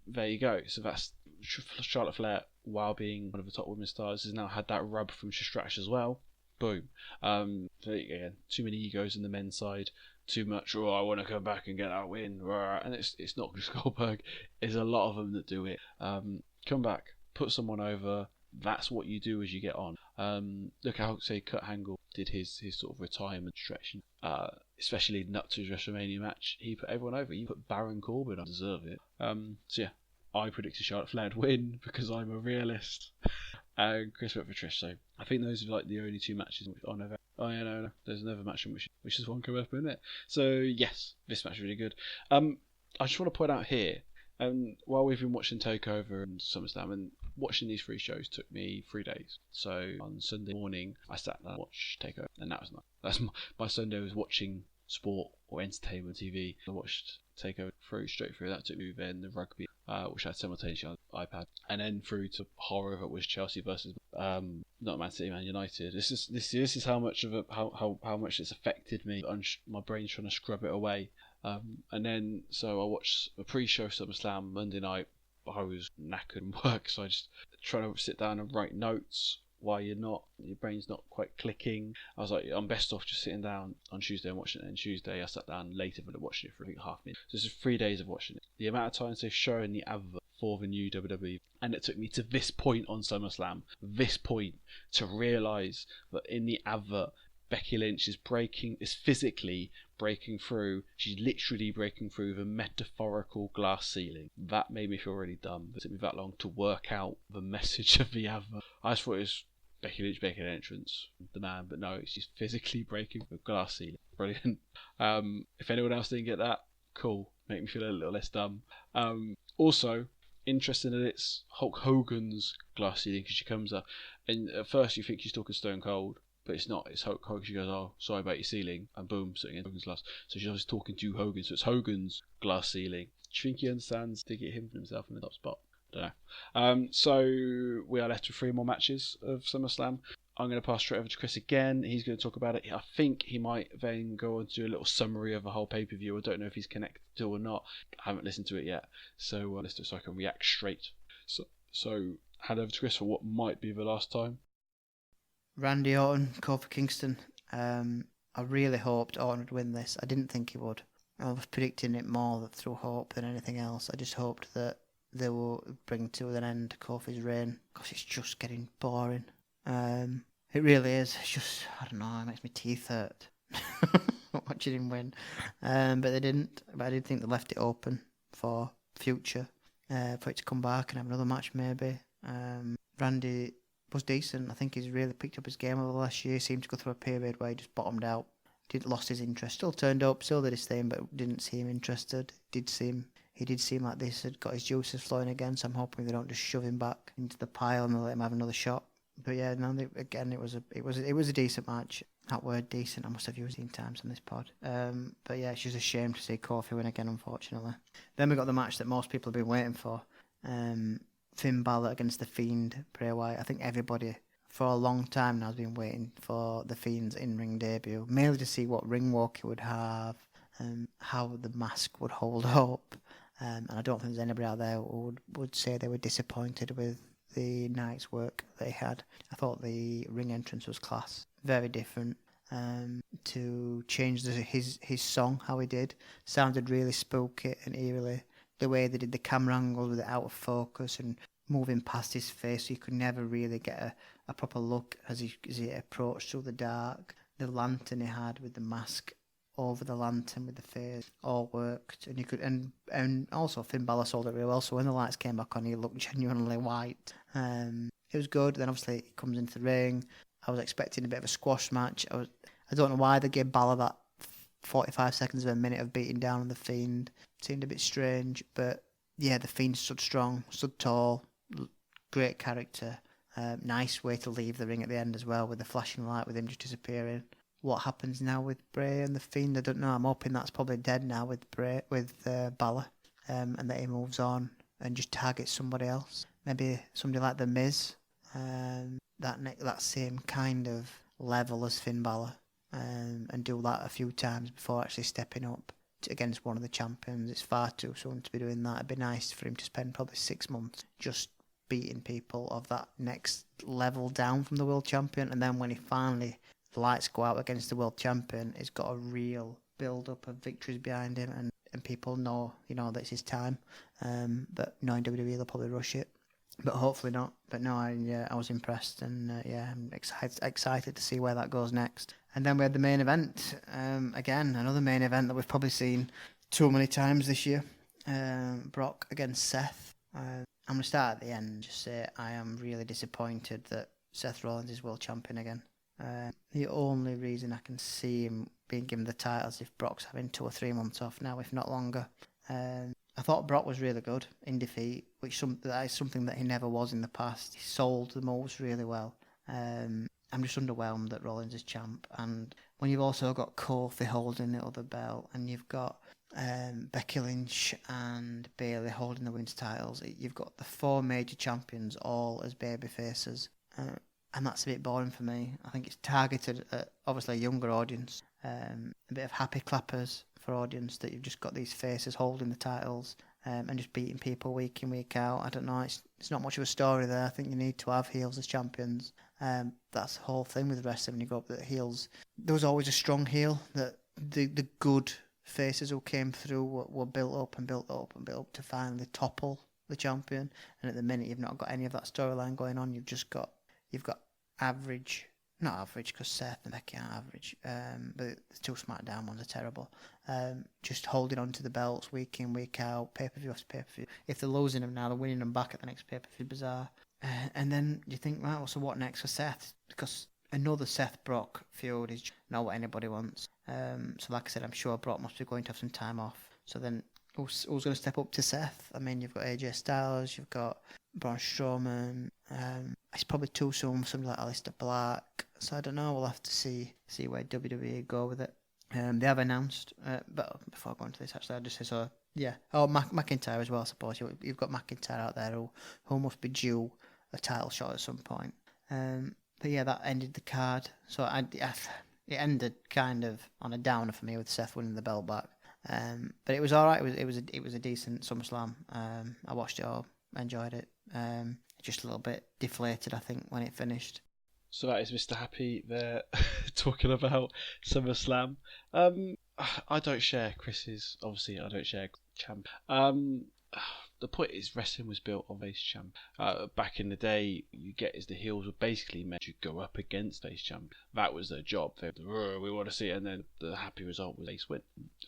there you go. So that's Charlotte Flair, while being one of the top women's stars, has now had that rub from Strash as well. Boom. Again, too many egos in the men's side. Too much. Oh, I want to come back and get that win. And it's not just Goldberg. There's a lot of them that do it. Come back, put someone over. That's what you do as you get on. Look how, say, Kurt Angle did his sort of retirement stretch, especially leading up to his WrestleMania match. He put everyone over. He put Baron Corbin. I deserve it. So yeah, I predicted Charlotte Flair to win because I'm a realist. And Chris went for Trish. So I think those are like the only 2 matches. Oh yeah, no. There's another match in which is one coming up in it. So yes, this match is really good. I just want to point out here, while we've been watching Takeover and SummerSlam, and watching these 3 shows took me 3 days. So on Sunday morning, I sat down and watched Takeover, and that was nice. That's my Sunday was watching sport or entertainment TV. I watched Takeover straight through. That took me then the rugby, which I had simultaneously on the iPad, and then through to horror that was Chelsea versus not Man City, Man United. This is how much of how much it's affected me. My brain's trying to scrub it away. And then so I watched a pre-show SummerSlam Monday night. I was knackered and work, so I just trying to sit down and write notes while your brain's not quite clicking. I was like, I'm best off just sitting down on Tuesday and watching it. And Tuesday I sat down later and watched it for I half a minute. So this is 3 days of watching it. The amount of times they've shown the advert for the new WWE, and it took me to this point on SummerSlam, this point, to realise that in the advert, Becky Lynch is physically breaking through. She's literally breaking through the metaphorical glass ceiling. That made me feel really dumb. It took me that long to work out the message of the advert. I just thought it was Becky Lynch making an entrance, the man, but no, she's physically breaking the glass ceiling. Brilliant. If anyone else didn't get that, cool. Make me feel a little less dumb. Also, interesting that it's Hulk Hogan's glass ceiling because she comes up, and at first you think she's talking Stone Cold. But it's not. It's Hulk Hogan. She goes, oh, sorry about your ceiling. And boom, sitting in Hogan's glass. So she's obviously talking to Hogan. So it's Hogan's glass ceiling. Do you think he understands to get him himself in the top spot? I don't know. So we are left with 3 more matches of SummerSlam. I'm going to pass straight over to Chris again. He's going to talk about it. I think he might then go on to do a little summary of the whole pay-per-view. I don't know if he's connected to or not. I haven't listened to it yet. So let's do it so I can react straight. So hand over to Chris for what might be the last time. Randy Orton, Kofi Kingston. I really hoped Orton would win this. I didn't think he would. I was predicting it more through hope than anything else. I just hoped that they will bring to an end Kofi's reign, because it's just getting boring. It really is. It's just, I don't know, it makes my teeth hurt watching him win. But they didn't. But I did think they left it open for future, for it to come back and have another match maybe. Randy was decent. I think he's really picked up his game over the last year. Seemed to go through a period where he just bottomed out. Lost his interest. Still turned up, still did his thing, but didn't seem interested. He did seem like this had got his juices flowing again. So I'm hoping they don't just shove him back into the pile and let him have another shot. But yeah, no, again, it was a decent match. That word decent, I must have used 10 times on this pod. But yeah, it's just a shame to see Kofi win again, unfortunately. Then we got the match that most people have been waiting for. Finn Balor against The Fiend, Bray Wyatt. I think everybody for a long time now has been waiting for The Fiend's in-ring debut, mainly to see what ring walk he would have, how the mask would hold up. And I don't think there's anybody out there who would say they were disappointed with the night's work they had. I thought the ring entrance was class, very different. To change his song, how he did, sounded really spooky and eerily. The way they did the camera angle with it out of focus and moving past his face, so you could never really get a proper look as he approached through the dark. The lantern he had with the mask over the lantern with the face all worked, and you could and also Finn Balor sold it really well. So when the lights came back on, he looked genuinely white. It was good. Then obviously he comes into the ring. I was expecting a bit of a squash match. I don't know why they gave Balor that 45 seconds of a minute of beating down on the Fiend. Seemed a bit strange, but yeah, the Fiend stood strong, stood tall, great character. Nice way to leave the ring at the end as well, with the flashing light, with him just disappearing. What happens now with Bray and the Fiend, I don't know. I'm hoping that's probably dead now with Balor, and that he moves on and just targets somebody else. Maybe somebody like The Miz, that same kind of level as Finn Balor, and do that a few times before actually stepping up against one of the champions. It's far too soon to be doing that. It'd be nice for him to spend probably 6 months just beating people of that next level down from the world champion, and then when he finally the lights go out against the world champion, he's got a real build up of victories behind him, and people know that it's his time. But knowing WWE, they'll probably rush it, but hopefully not. But no, I was impressed, and I'm excited to see where that goes next. And then we had the main event. Again, another main event that we've probably seen too many times this year. Brock against Seth. I'm going to start at the end and just say I am really disappointed that Seth Rollins is world champion again. The only reason I can see him being given the title is if Brock's having 2 or 3 months off now, if not longer. I thought Brock was really good in defeat, that is something that he never was in the past. He sold the moves really well. I'm just underwhelmed that Rollins is champ, and when you've also got Kofi holding the other belt, and you've got Becky Lynch and Bayley holding the women's titles, you've got the 4 major champions all as baby faces, and that's a bit boring for me. I think it's targeted at obviously a younger audience, a bit of happy clappers for audience, that you've just got these faces holding the titles and just beating people week in, week out. I don't know, it's not much of a story there. I think you need to have heels as champions. That's the whole thing with wrestling. When you go up the heels, there was always a strong heel, that the good faces who came through were built up and built up and built up to finally topple the champion. And at the minute, you've not got any of that storyline going on. You've got average, not average because Seth and Becky aren't average, but the 2 SmackDown ones are terrible. Just holding on to the belts week in, week out, pay-per-view after pay-per-view. If they're losing them now, they're winning them back at the next pay-per-view. Bizarre. And then you think, right, well, so what next for Seth? Because another Seth Brock feud is not what anybody wants. So like I said, I'm sure Brock must be going to have some time off. So then who's going to step up to Seth? I mean, you've got AJ Styles, you've got Braun Strowman. It's probably too soon for somebody like Aleister Black. So I don't know. We'll have to see where WWE go with it. They have announced, but before I go into this, actually, I'll just say so. Yeah. Oh, McIntyre as well, I suppose. You've got McIntyre out there who must be due a title shot at some point. But yeah, that ended the card. So it ended kind of on a downer for me with Seth winning the belt back. But it was all right. It was a decent SummerSlam. I watched it all, enjoyed it. Just a little bit deflated, I think, when it finished. So that is Mr. Happy there talking about SummerSlam. I don't share Chris's. Obviously, I don't share champ. the point is wrestling was built on face champ. Back in the day, you get is the heels were basically meant to go up against face champ. That was their job. We want to see it, and then the happy result was face win.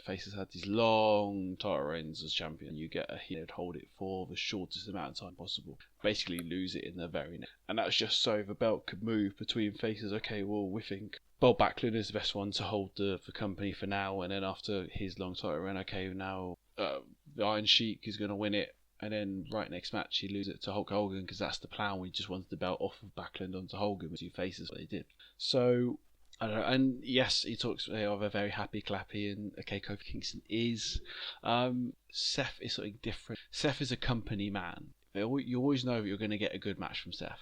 Faces had these long title reigns as champion. You get a heel, hold it for the shortest amount of time possible. Basically lose it in the very next. And that's just so the belt could move between faces. Okay, well, we think Bob Backlund is the best one to hold the company for now, and then after his long title reign, okay, now the Iron Sheik is going to win it, and then right next match he loses it to Hulk Hogan because that's the plan. We just wanted the belt off of Backlund onto Hogan with two faces, what they did. So I don't know. And yes, he talks of a very happy clappy, and okay, Kofi Kingston is. Seth is something different. Seth is a company man. You always know that you're going to get a good match from Seth.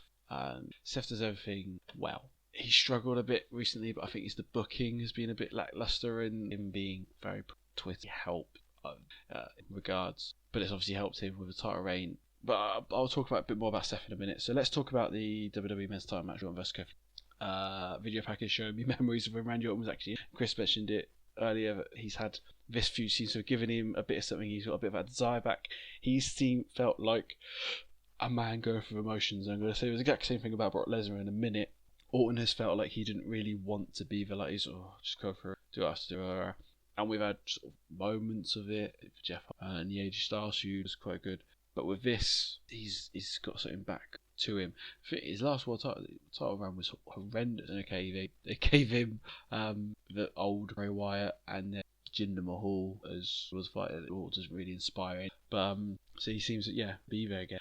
Seth does everything well. He struggled a bit recently, but I think the booking has been a bit lackluster in him being very Twitter help in regards. But it's obviously helped him with a title reign. But I'll talk about a bit more about Seth in a minute. So let's talk about the WWE Men's Title match on vs Kofi. Video package showing me memories of when Randy Orton was actually. Chris mentioned it earlier that he's had this feud seems to have given him a bit of something. He's got a bit of that desire back. Felt like a man going through emotions. I'm going to say the exact same thing about Brock Lesnar in a minute. Orton has felt like he didn't really want to be the he's just go for it, do what I have to do. And we've had sort of moments of it. Jeff and the AJ Styles feud was quite good, but with this, he's got something back to him. His last world title run was horrendous. And okay, they gave him the old Bray Wyatt and then Jinder Mahal as was fighting. It wasn't really inspiring, but so he seems to be there again.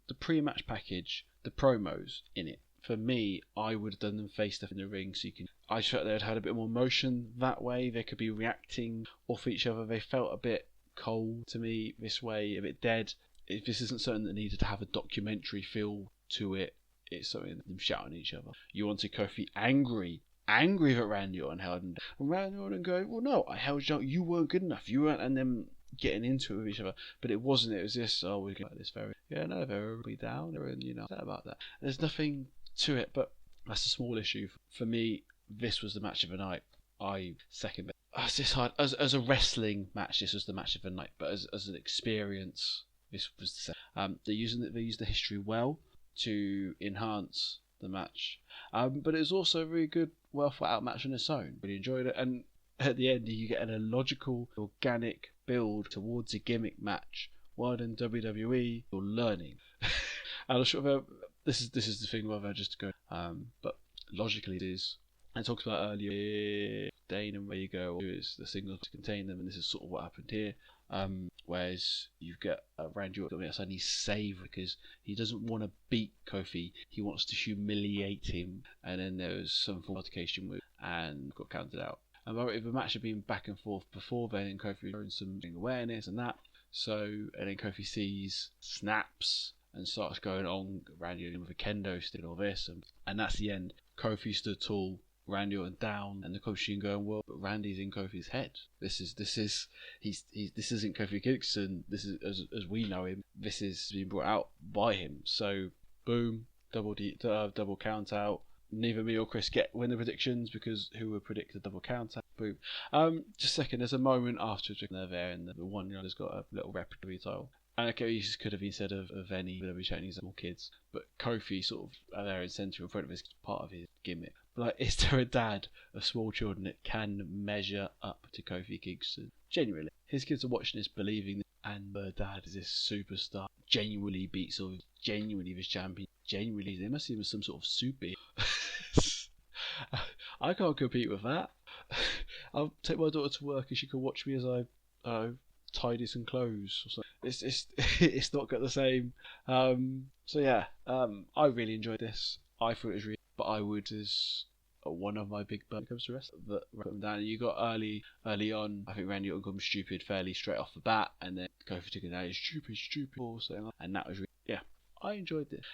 The pre-match package, the promos in it. For me, I would have done them face stuff in the ring, so I felt they had a bit more motion that way. They could be reacting off each other. They felt a bit cold to me this way, a bit dead. If this isn't something that needed to have a documentary feel to it, it's something them shouting at each other. You wanted Kofi angry that Randy Orton held him down. And Randy Orton going, well, no, I held you down. You weren't good enough. You weren't, and them getting into it with each other. But it wasn't. It was this. Oh, we're going to this very. Yeah, no, they're really down. And about that. There's nothing to it, but that's a small issue for me. This was the match of the night. I second it. It's just hard as a wrestling match. This was the match of the night, but as an experience, this was the same. They used the history well to enhance the match, but it was also a really good, well thought out match on its own. Really enjoyed it, and at the end you get an illogical, organic build towards a gimmick match. While in WWE, you're learning. And I'm sure this is the thing where just go, but logically it is. And it talks about earlier Dane and where you go is the signal to contain them, and this is sort of what happened here. Whereas you get Randy Orton and he's saved because he doesn't want to beat Kofi, he wants to humiliate him, and then there was some form of altercation with and got counted out. And if the match had been back and forth before then, and Kofi showing some awareness and that, and then Kofi sees, snaps, and starts going on Randy Orton with a kendo stick and all this, and that's the end. Kofi stood tall, Randy Orton down, and the coach going, well, but Randy's in Kofi's head. This isn't Kofi Kingston. This is as we know him. This is being brought out by him. So boom, double count out. Neither me or Chris win the predictions because who would predict a double count out? Boom. Just a second. There's a moment afterwards they're there, and the 1-year-old has got a little repertory title. And okay, this could have been said of any WWE champion, small kids, but Kofi sort of there in centre in front of his part of his gimmick. But like, is there a dad of small children that can measure up to Kofi Kingston? Genuinely, his kids are watching this, believing that, and the dad is this superstar, genuinely beats all, genuinely this champion, genuinely they must see him as some sort of super. I can't compete with that. I'll take my daughter to work and she can watch me as I tidy some clothes or something. It's not got the same. So yeah, I really enjoyed this. I thought it was really, but I would as one of my big when it comes to wrestling that wrote them down. You got early on. I think Randy Orton comes stupid fairly straight off the bat, and then Kofi took it down. Stupid, or something, and that was really, I enjoyed this.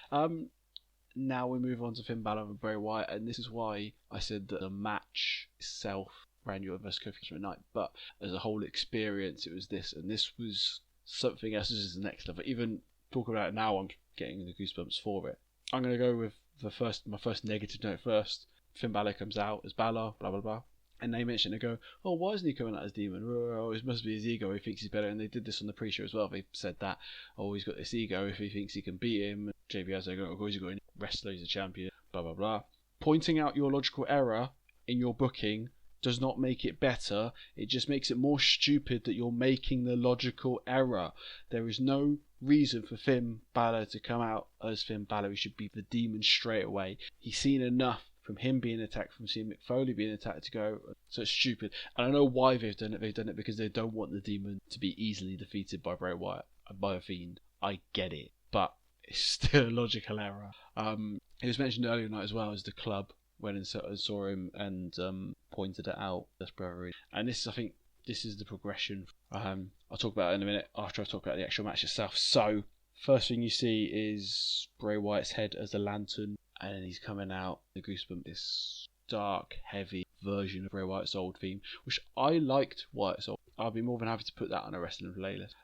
Now we move on to Finn Balor and Bray Wyatt, and this is why I said that the match itself, Randy Orton versus Kofi Kingston night, but as a whole experience, it was this, and this was something else. This is the next level. Even talking about it now, I'm getting the goosebumps for it. I'm going to go with my first negative note first. Finn Balor comes out as Balor, blah blah blah. And they mention, they go, oh, why isn't he coming out as Demon? Oh, it must be his ego. He thinks he's better. And they did this on the pre-show as well. They said that, oh, he's got this ego if he thinks he can beat him. JBL's like, oh, he's got a wrestler, he's a champion, blah, blah, blah. Pointing out your logical error in your booking does not make it better. It just makes it more stupid that you're making the logical error. There is no reason for Finn Balor to come out as Finn Balor. He should be the Demon straight away. He's seen enough from him being attacked, from seeing Mick Foley being attacked, to go, so it's stupid. And I know why they've done it. They've done it because they don't want the Demon to be easily defeated by Bray Wyatt, by a Fiend. I get it, but it's still a logical error. It was mentioned earlier tonight as well as the club went and saw him and pointed it out. That's brother. And this, I think, this is the progression. I'll talk about it in a minute after I talk about the actual match itself. So, first thing you see is Bray Wyatt's head as a lantern, and then he's coming out. The Goosebump, this dark, heavy version of Bray Wyatt's old theme, which I liked Wyatt's old. I'll be more than happy to put that on a wrestling playlist.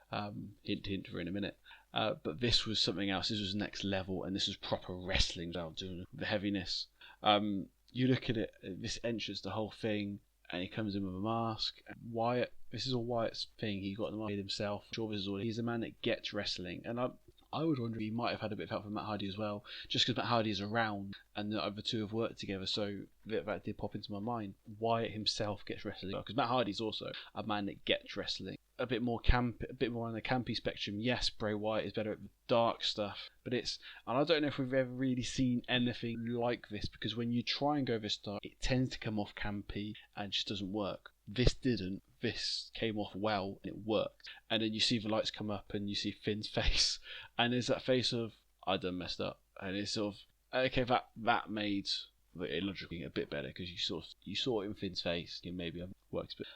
Hint for in a minute. But this was something else. This was next level, and this was proper wrestling without doing the heaviness. You look at it, this entrance, the whole thing, and he comes in with a mask. Wyatt, this is all Wyatt's thing. He got the mask himself. I'm sure this is all. He's a man that gets wrestling, and I would wonder if he might have had a bit of help from Matt Hardy as well, just because Matt Hardy is around and the other two have worked together, so that did pop into my mind. Wyatt himself gets wrestling, because Matt Hardy's also a man that gets wrestling. A bit more camp, a bit more on the campy spectrum. Yes, Bray Wyatt is better at the dark stuff, but and I don't know if we've ever really seen anything like this, because when you try and go this dark, it tends to come off campy and just doesn't work. This didn't. This came off well and it worked. And then you see the lights come up and you see Finn's face, and there's that face of, I done messed up. And it's sort of, okay, that made it logically a bit better, because you saw it in Finn's face. Maybe it works, but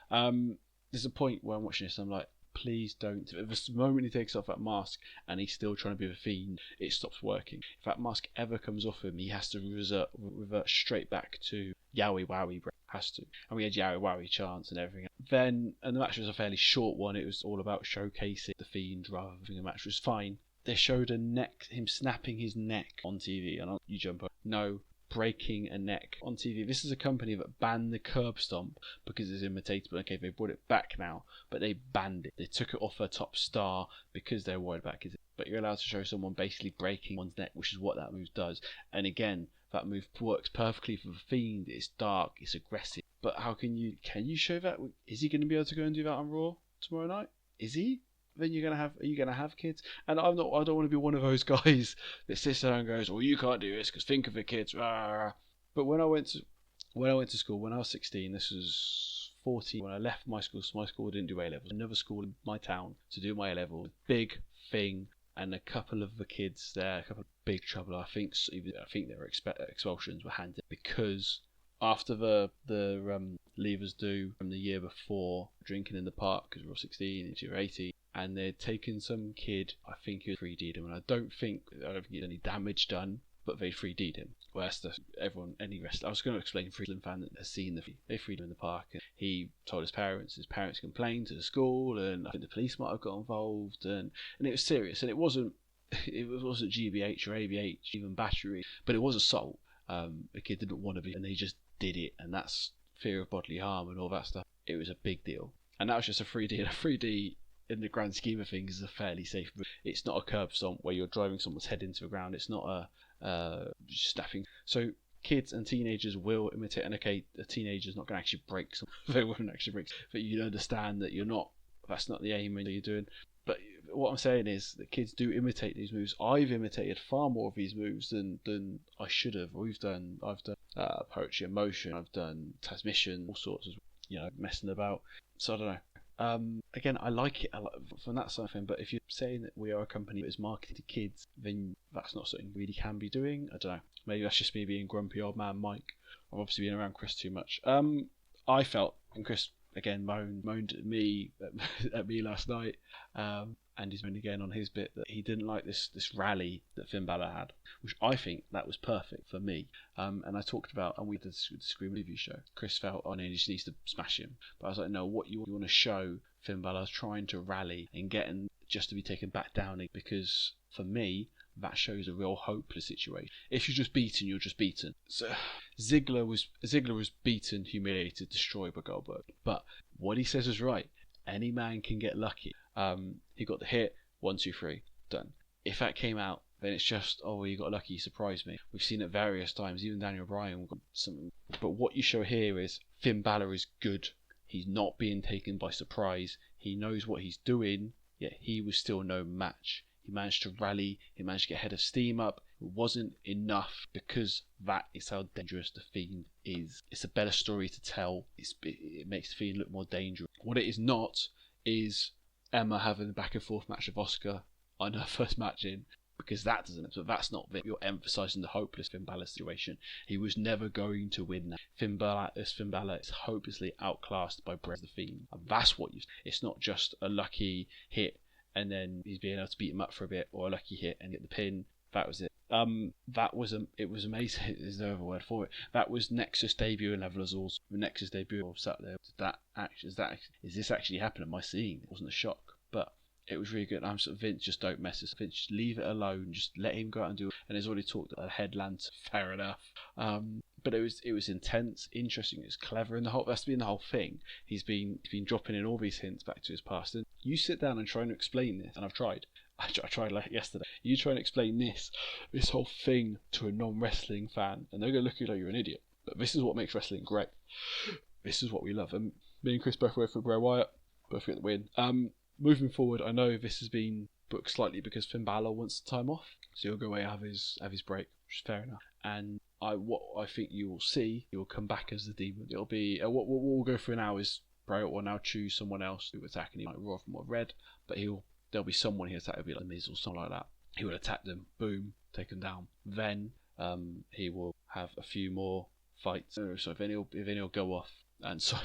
there's a point where I'm watching this and I'm like, please don't. The moment he takes off that mask and he's still trying to be the Fiend, it stops working. If that mask ever comes off him, he has to revert straight back to Yowie Wowie. Has to. And we had Yowie Wowie chants and everything. And the match was a fairly short one. It was all about showcasing the Fiend rather than the match was fine. They showed him snapping his neck on TV, and you jump up. No, breaking a neck on TV. This is a company that banned the curb stomp because it's imitatable. Okay, they brought it back now, but they banned it. They took it off her top star because they're worried about kids. But you're allowed to show someone basically breaking one's neck, which is what that move does. And again, that move works perfectly for the Fiend. It's dark, it's aggressive. But can you show that? Is he going to be able to go and do that on Raw tomorrow night? Is he? Then are you gonna have kids? And I don't want to be one of those guys that sits there and goes, well, you can't do this because think of the kids. But when I went to school, when I was 16, this was 14. When I left my school didn't do A levels. Another school in my town to do my A level, big thing, and a couple of the kids there, a couple of big trouble. I think their expulsions were handed because after the leavers do from the year before, drinking in the park because we were 16 and you're 18. And they'd taken some kid, I think he was 3D'd him, and I don't think there's any damage done, but they 3D'd him. Well, that's any wrestler. I was going to explain for a wrestling fan that has seen they 3D'd him in the park, and he told his parents complained to the school, and I think the police might have got involved, and it was serious, and it wasn't GBH or ABH, even battery, but it was assault. The kid didn't want to be, and they just did it, and that's fear of bodily harm and all that stuff. It was a big deal, and that was just a 3D, and a 3D in the grand scheme of things is a fairly safe move. It's not a curb stomp where you're driving someone's head into the ground. It's not a staffing. So kids and teenagers will imitate, and okay, a teenager's not going to actually break something. They won't actually break, but you understand that that's not the aim that you're doing. But what I'm saying is that kids do imitate these moves. I've imitated far more of these moves than I should have. I've done poetry in motion. I've done transmission, all sorts of messing about. So I don't know. Again, I like it from that side of thing, but if you're saying that we are a company that is marketed to kids, then that's not something we really can be doing. I don't know. Maybe that's just me being grumpy old man Mike. I've obviously been around Chris too much. I felt, and Chris again moaned at me last night, and he's moaned again on his bit that he didn't like this rally that Finn Balor had, which I think that was perfect for me. And I talked about, and we did the Scream review show. Chris felt, he just needs to smash him, but I was like, no, what you want to show Finn Balor's trying to rally and getting just to be taken back down, because for me that shows a real hopeless situation. If you're just beaten, you're just beaten. So Ziggler was beaten, humiliated, destroyed by Goldberg. But what he says is right. Any man can get lucky. He got the hit, 1, 2, 3, done. If that came out, then it's just, oh, you got lucky, you surprised me. We've seen it various times, even Daniel Bryan got something. But what you show here is Finn Balor is good. He's not being taken by surprise. He knows what he's doing, yet he was still no match. He managed to rally, he managed to get head of steam up. It wasn't enough, because that is how dangerous the Fiend is. It's a better story to tell. It makes the Fiend look more dangerous. What it is not is Emma having a back and forth match with Asuka on her first match in, because that doesn't. So that's not it. You're emphasising the hopeless Finn Balor situation. He was never going to win that. Finn Balor is hopelessly outclassed by Bray the Fiend. And that's what you. It's not just a lucky hit and then he's being able to beat him up for a bit, or a lucky hit and get the pin. That was it. It was amazing. There's no other word for it. That was Nexus debut and level as also. The Nexus debut sat there. Is this actually happening? Am I seeing? It wasn't a shock, but it was really good. I'm sort of Vince, just don't mess this. Vince, just leave it alone. Just let him go out and do it. And he's already talked about a headland. Fair enough. But it was intense, interesting. It was clever, and that's been the whole thing. He's been dropping in all these hints back to his past. And you sit down and try and explain this, and I've tried. I tried like yesterday. You try and explain this whole thing to a non-wrestling fan, and they're going to look at you like you're an idiot. But this is what makes wrestling great. This is what we love. And me and Chris both went for Bray Wyatt, both get the win. Moving forward, I know this has been booked slightly because Finn Balor wants the time off, so he'll go away and have his break, which is fair enough. And what I think you will see, he will come back as the Demon. It'll be what we'll go for now is Bray will now choose someone else to attack, and he might Raw from what I've read, but there'll be someone he'll attack. It'll be like Miz or something like that. He will attack them, boom, take them down. Then he will have a few more fights. So then he'll go off. And so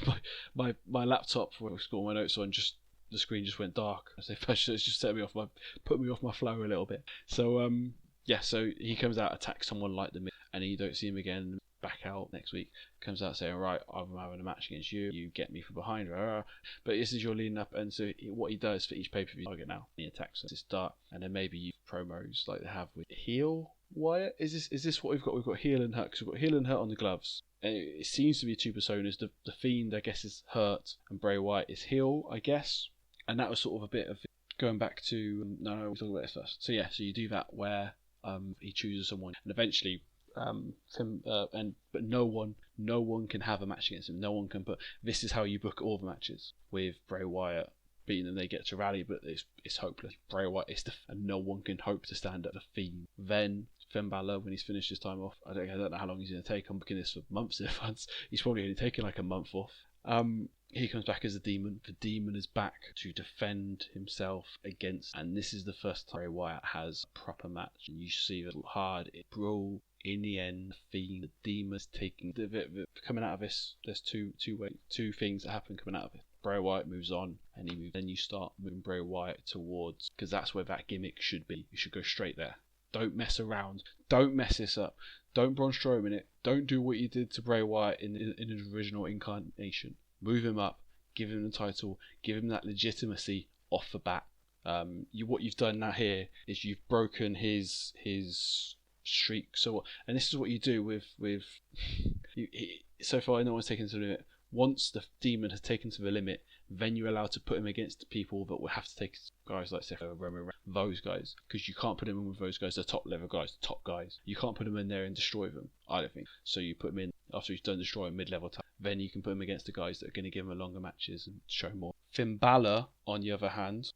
my laptop, where I scored my notes on, just the screen just went dark. So it's just put me off my flow a little bit. So so he comes out, attacks someone like the Miz, and you don't see him again. Back out next week, comes out saying, right, I'm having a match against you, you get me from behind, but this is your leading up. And so what he does for each pay-per-view target now, he attacks to start, and then maybe you promos like they have with heel Wyatt. Is this what we've got? We've got heel and hurt, because we've got heel and hurt on the gloves, and it seems to be two personas. The Fiend, I guess, is hurt, and Bray Wyatt is heel, I guess. And that was sort of a bit of going back to no, we'll talk about this first. So you do that where he chooses someone, and eventually but no one can have a match against him. No one can put. This is how you book all the matches with Bray Wyatt beating them. They get to rally, but it's hopeless. Bray Wyatt is and no one can hope to stand at the Fiend. Then Finn Balor, when he's finished his time off, I don't know how long he's going to take. I'm booking this for months in advance. He's probably only taken like a month off. He comes back as a Demon. The Demon is back to defend himself against, and this is the first time Bray Wyatt has a proper match. And you see the hard brawl. In the end, the Demon's taking coming out of this. There's two things that happen coming out of it. Bray Wyatt moves on, and then you start moving Bray Wyatt towards, because that's where that gimmick should be. You should go straight there. Don't mess around. Don't mess this up. Don't Braun Strowman it. Don't do what you did to Bray Wyatt in his original incarnation. Move him up. Give him the title. Give him that legitimacy off the bat. What you've done now here is you've broken his streak. And this is what you do with so far no one's taken to the limit. Once the Demon has taken to the limit, then you're allowed to put him against the people that will have to take guys like Seth Roman, those guys, because you can't put him in with those guys, the top level guys, the top guys. You can't put him in there and destroy them, I don't think. So you put him in after he's done destroying mid-level time. Then you can put him against the guys that are going to give him longer matches and show more. Finn Balor, on the other hand,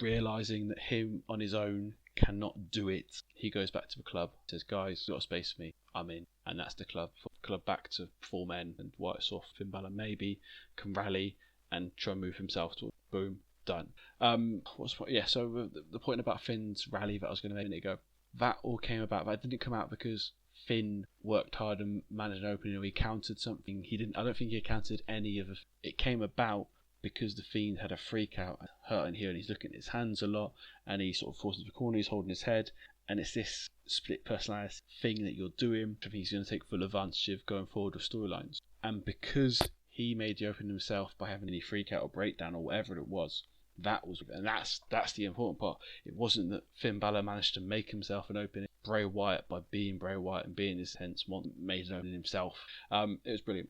realising that him on his own cannot do it, he goes back to the club, says, guys, you've got a space for me, I'm in. And that's the club. Club back to 4 men, and Wyatt's off. Finn Balor maybe can rally and try and move himself to boom, done. So the point about Finn's rally that I was going to make a minute ago, that all came about. That didn't come out because Finn worked hard and managed an opening, or he countered something. I don't think he countered any of it. It came about because the Fiend had a freak out, hurting here, and he's looking at his hands a lot, and he sort of falls into the corner, he's holding his head, and it's this split personality thing that you're doing. I think he's going to take full advantage of going forward with storylines. And because he made the opening himself by having any freak out or breakdown or whatever it was, That's the important part. It wasn't that Finn Balor managed to make himself an opening. Bray Wyatt, by being Bray Wyatt and being his hence one, made an opening himself. It was brilliant.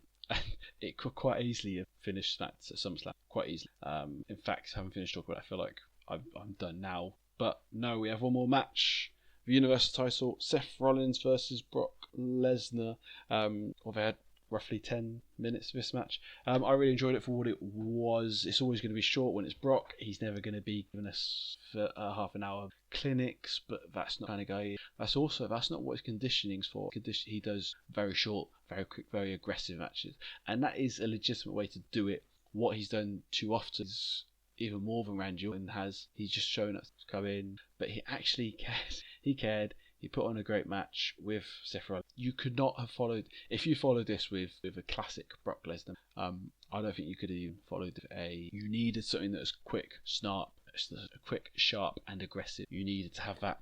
It could quite easily have finished that at SummerSlam, quite easily. In fact, having finished talking about it, I feel like I'm done now. But no, we have one more match. The Universal title, Seth Rollins versus Brock Lesnar. They had roughly 10 minutes of this match. I really enjoyed it for what it was. It's always going to be short when it's Brock. He's never going to be giving us for half an hour clinics, but that's not the kind of guy. That's not what his conditioning's for. He does very short, very quick, very aggressive matches, and that is a legitimate way to do it. What he's done too often is even more than Randy Orton has. He's just shown us to come in, but he actually cares. He cared. He put on a great match with Seth Rollins. You could not have followed, if you followed this with a classic Brock Lesnar, I don't think you could have even followed you needed something that was quick, sharp and aggressive. You needed to have that.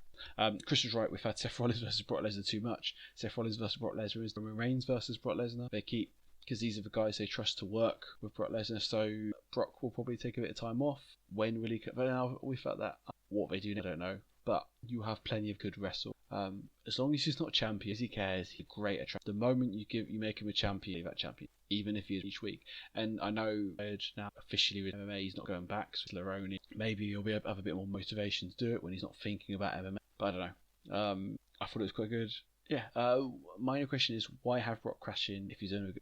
Chris was right, we've had Seth Rollins versus Brock Lesnar too much. Seth Rollins versus Brock Lesnar is Roman Reigns versus Brock Lesnar. Because these are the guys they trust to work with Brock Lesnar, so Brock will probably take a bit of time off. When will he? But now we felt that what they do now, I don't know. But you have plenty of good wrestle. As long as he's not champion, as he cares, he's great at the moment you make him a champion, that champion, even if he's each week. And I know now officially with MMA he's not going back, so Laroni, maybe he'll have a bit more motivation to do it when he's not thinking about MMA. But I don't know. I thought it was quite good. Yeah. My only question is, why have Brock crash in if he's only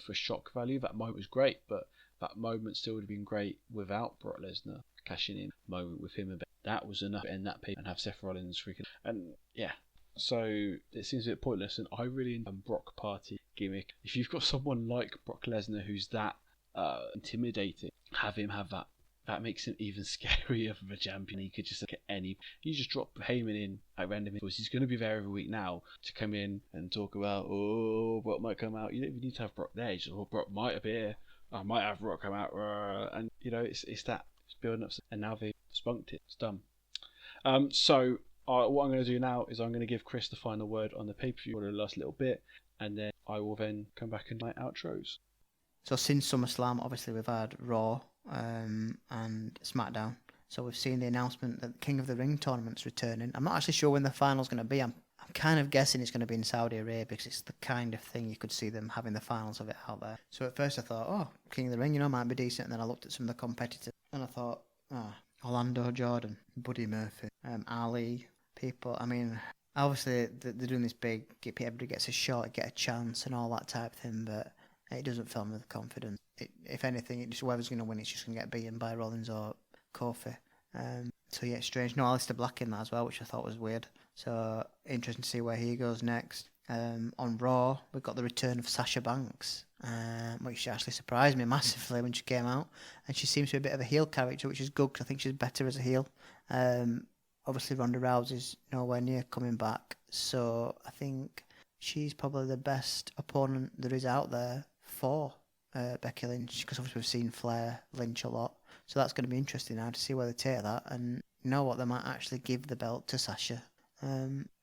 for shock value? That moment was great, but that moment still would have been great without Brock Lesnar cashing in. Moment with him and Ben. That was enough to end that pay and have Seth Rollins freaking. And yeah, so it seems a bit pointless. And I really enjoy Brock Party gimmick. If you've got someone like Brock Lesnar who's that intimidating, have him have that. That makes him even scarier of a champion. He could just look at any. You just drop Heyman in at random intervals. He's going to be there every week now to come in and talk about, Brock might come out. You don't even need to have Brock there. Just, Brock might appear. I might have Brock come out. And, it's that. It's building up. And now they've spunked it. It's done. So what I'm going to do now is I'm going to give Chris the final word on the pay-per-view for the last little bit. And then I will then come back and do my outros. So since SummerSlam, obviously we've had Raw and SmackDown. So we've seen the announcement that the King of the Ring tournament's returning. I'm not actually sure when the final's going to be. I'm kind of guessing it's going to be in Saudi Arabia because it's the kind of thing you could see them having the finals of it out there. So at first I thought, King of the Ring, might be decent. And then I looked at some of the competitors and I thought, Orlando Jordan, Buddy Murphy, Ali, people. I mean, obviously they're doing this big, everybody gets a shot, get a chance and all that type of thing, but it doesn't fill me with confidence. If anything, whoever's going to win, it's just going to get beaten by Rollins or Kofi. So yeah, it's strange. No, Alistair Black in that as well, which I thought was weird. So interesting to see where he goes next. On Raw, we've got the return of Sasha Banks, which actually surprised me massively when she came out. And she seems to be a bit of a heel character, which is good because I think she's better as a heel. Obviously, Ronda Rousey's nowhere near coming back. So I think she's probably the best opponent there is out there for Becky Lynch, because obviously we've seen Flair Lynch a lot, so that's going to be interesting now to see where they take that, and what they might actually give the belt to Sasha,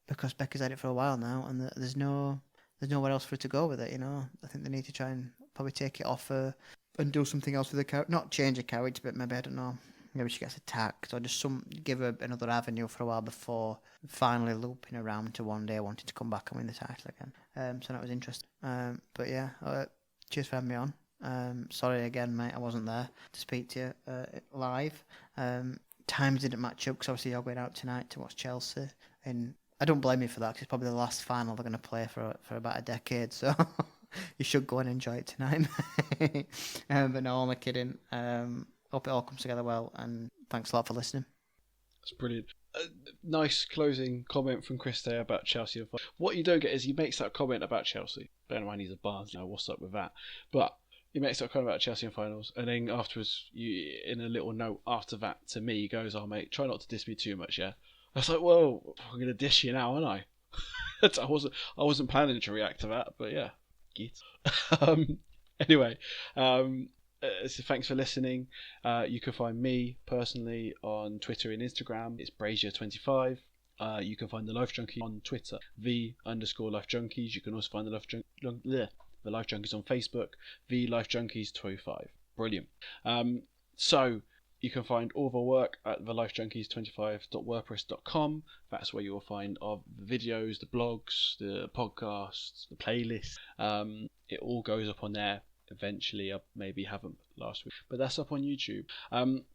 because Becky's had it for a while now, and there's nowhere else for her to go with it. I think they need to try and probably take it off her and do something else with the character, not change her character, but maybe, I don't know, maybe she gets attacked or just give her another avenue for a while before finally looping around to one day wanting to come back and win the title again. So that was interesting. But yeah, cheers for having me on. Sorry again, mate, I wasn't there to speak to you live. Times didn't match up because obviously you're going out tonight to watch Chelsea, and I don't blame you for that because it's probably the last final they're going to play for about a decade, so you should go and enjoy it tonight. But no, only kidding. Hope it all comes together well, and thanks a lot for listening. That's brilliant. Nice closing comment from Chris there about Chelsea. What you don't get is he makes that comment about Chelsea. Bear in mind he's a Barnes, what's up with that? But he makes that comment about Chelsea in finals, and then afterwards, in a little note after that to me, he goes, "Oh mate, try not to diss me too much, yeah." I was like, "Well, I'm gonna diss you now, aren't I?" I wasn't planning to react to that, but yeah, git. Anyway, so thanks for listening. You can find me personally on Twitter and Instagram. It's Brazier25. You can find the Life Junkie on Twitter, _Life Junkies. You can also find the Life Junkies on Facebook, the Life Junkies 205. Brilliant. So You can find all of our work at thelifejunkies25.wordpress.com. That's where you will find all the videos, the blogs, the podcasts, the playlists. It all goes up on there. Eventually, I maybe haven't last week, but that's up on YouTube.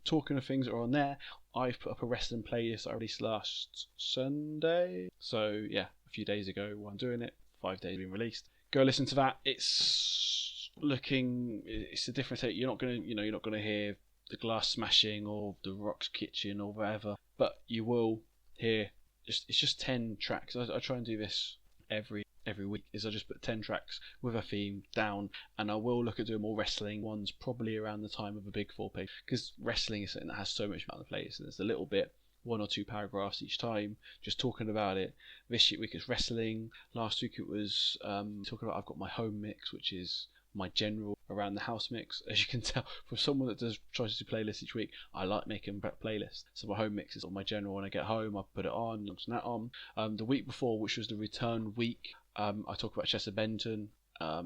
Talking of things that are on there, I've put up a wrestling playlist I released last Sunday. So yeah, a few days ago while I'm doing it, 5 days being released. Go listen to that. It's a different take. You're not gonna hear the glass smashing or the Rock's kitchen or whatever, but you will hear it's just 10 tracks. I try and do this every week. I just put 10 tracks with a theme down, and I will look at doing more wrestling ones probably around the time of a big 4-page, because wrestling is something that has so much on the place, and there's a little bit, 1 or 2 paragraphs each time just talking about it. This week it's wrestling. Last week it was talking about I've got my home mix, which is my general around the house mix. As you can tell from someone that tries to do playlists each week, I like making playlists. So my home mix is on my general. When I get home, I put it on, launch that on. The week before, which was the return week, I talk about Chester Benton.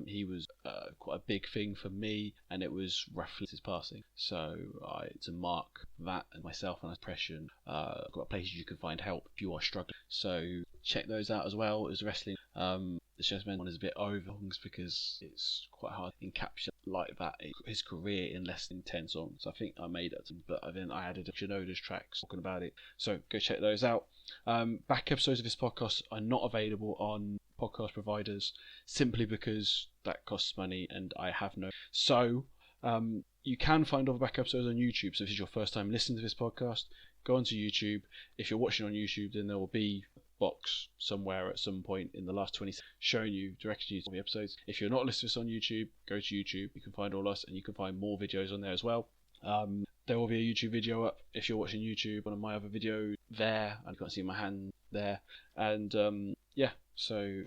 He was quite a big thing for me, and it was roughly his passing. So to mark that and myself and depression, I've got places you can find help if you are struggling. So check those out as well. It was wrestling. The Chester Benton one is a bit over because it's quite hard to encapsulate like that his career in less than 10 songs. I think I made that, but then I added Shinoda's tracks talking about it. So go check those out. Back episodes of this podcast are not available on podcast providers simply because that costs money and I have no. So you can find all the back episodes on YouTube. So if this is your first time listening to this podcast, go onto YouTube. If you're watching on YouTube, then there will be a box somewhere at some point in the last 20 seconds showing you, directing you to the episodes. If you're not listening to us on YouTube, go to YouTube. You can find all us, and you can find more videos on there as well. There will be a YouTube video up if you're watching YouTube. One of my other videos there, and you can't see my hand there. And yeah, so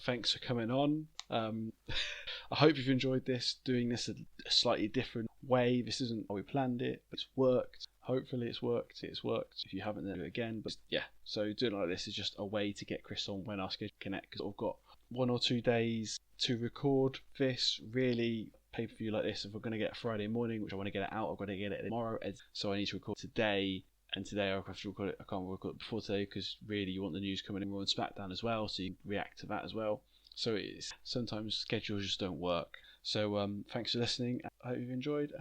thanks for coming on. I hope you've enjoyed doing this a slightly different way. This isn't how we planned it, but it's worked. Hopefully it's worked. If you haven't, then do it again. But yeah, so doing it like this is just a way to get Chris on when our schedule connect, because I've got 1 or 2 days to record this. Really, pay-per-view like this, if we're going to get Friday morning, which I want to get it out, I've got to get it tomorrow, so I need to record today. And today I have to record it. I can't record it before today because really you want the news coming in on SmackDown as well, so you can react to that as well. So sometimes schedules just don't work. So thanks for listening. I hope you've enjoyed.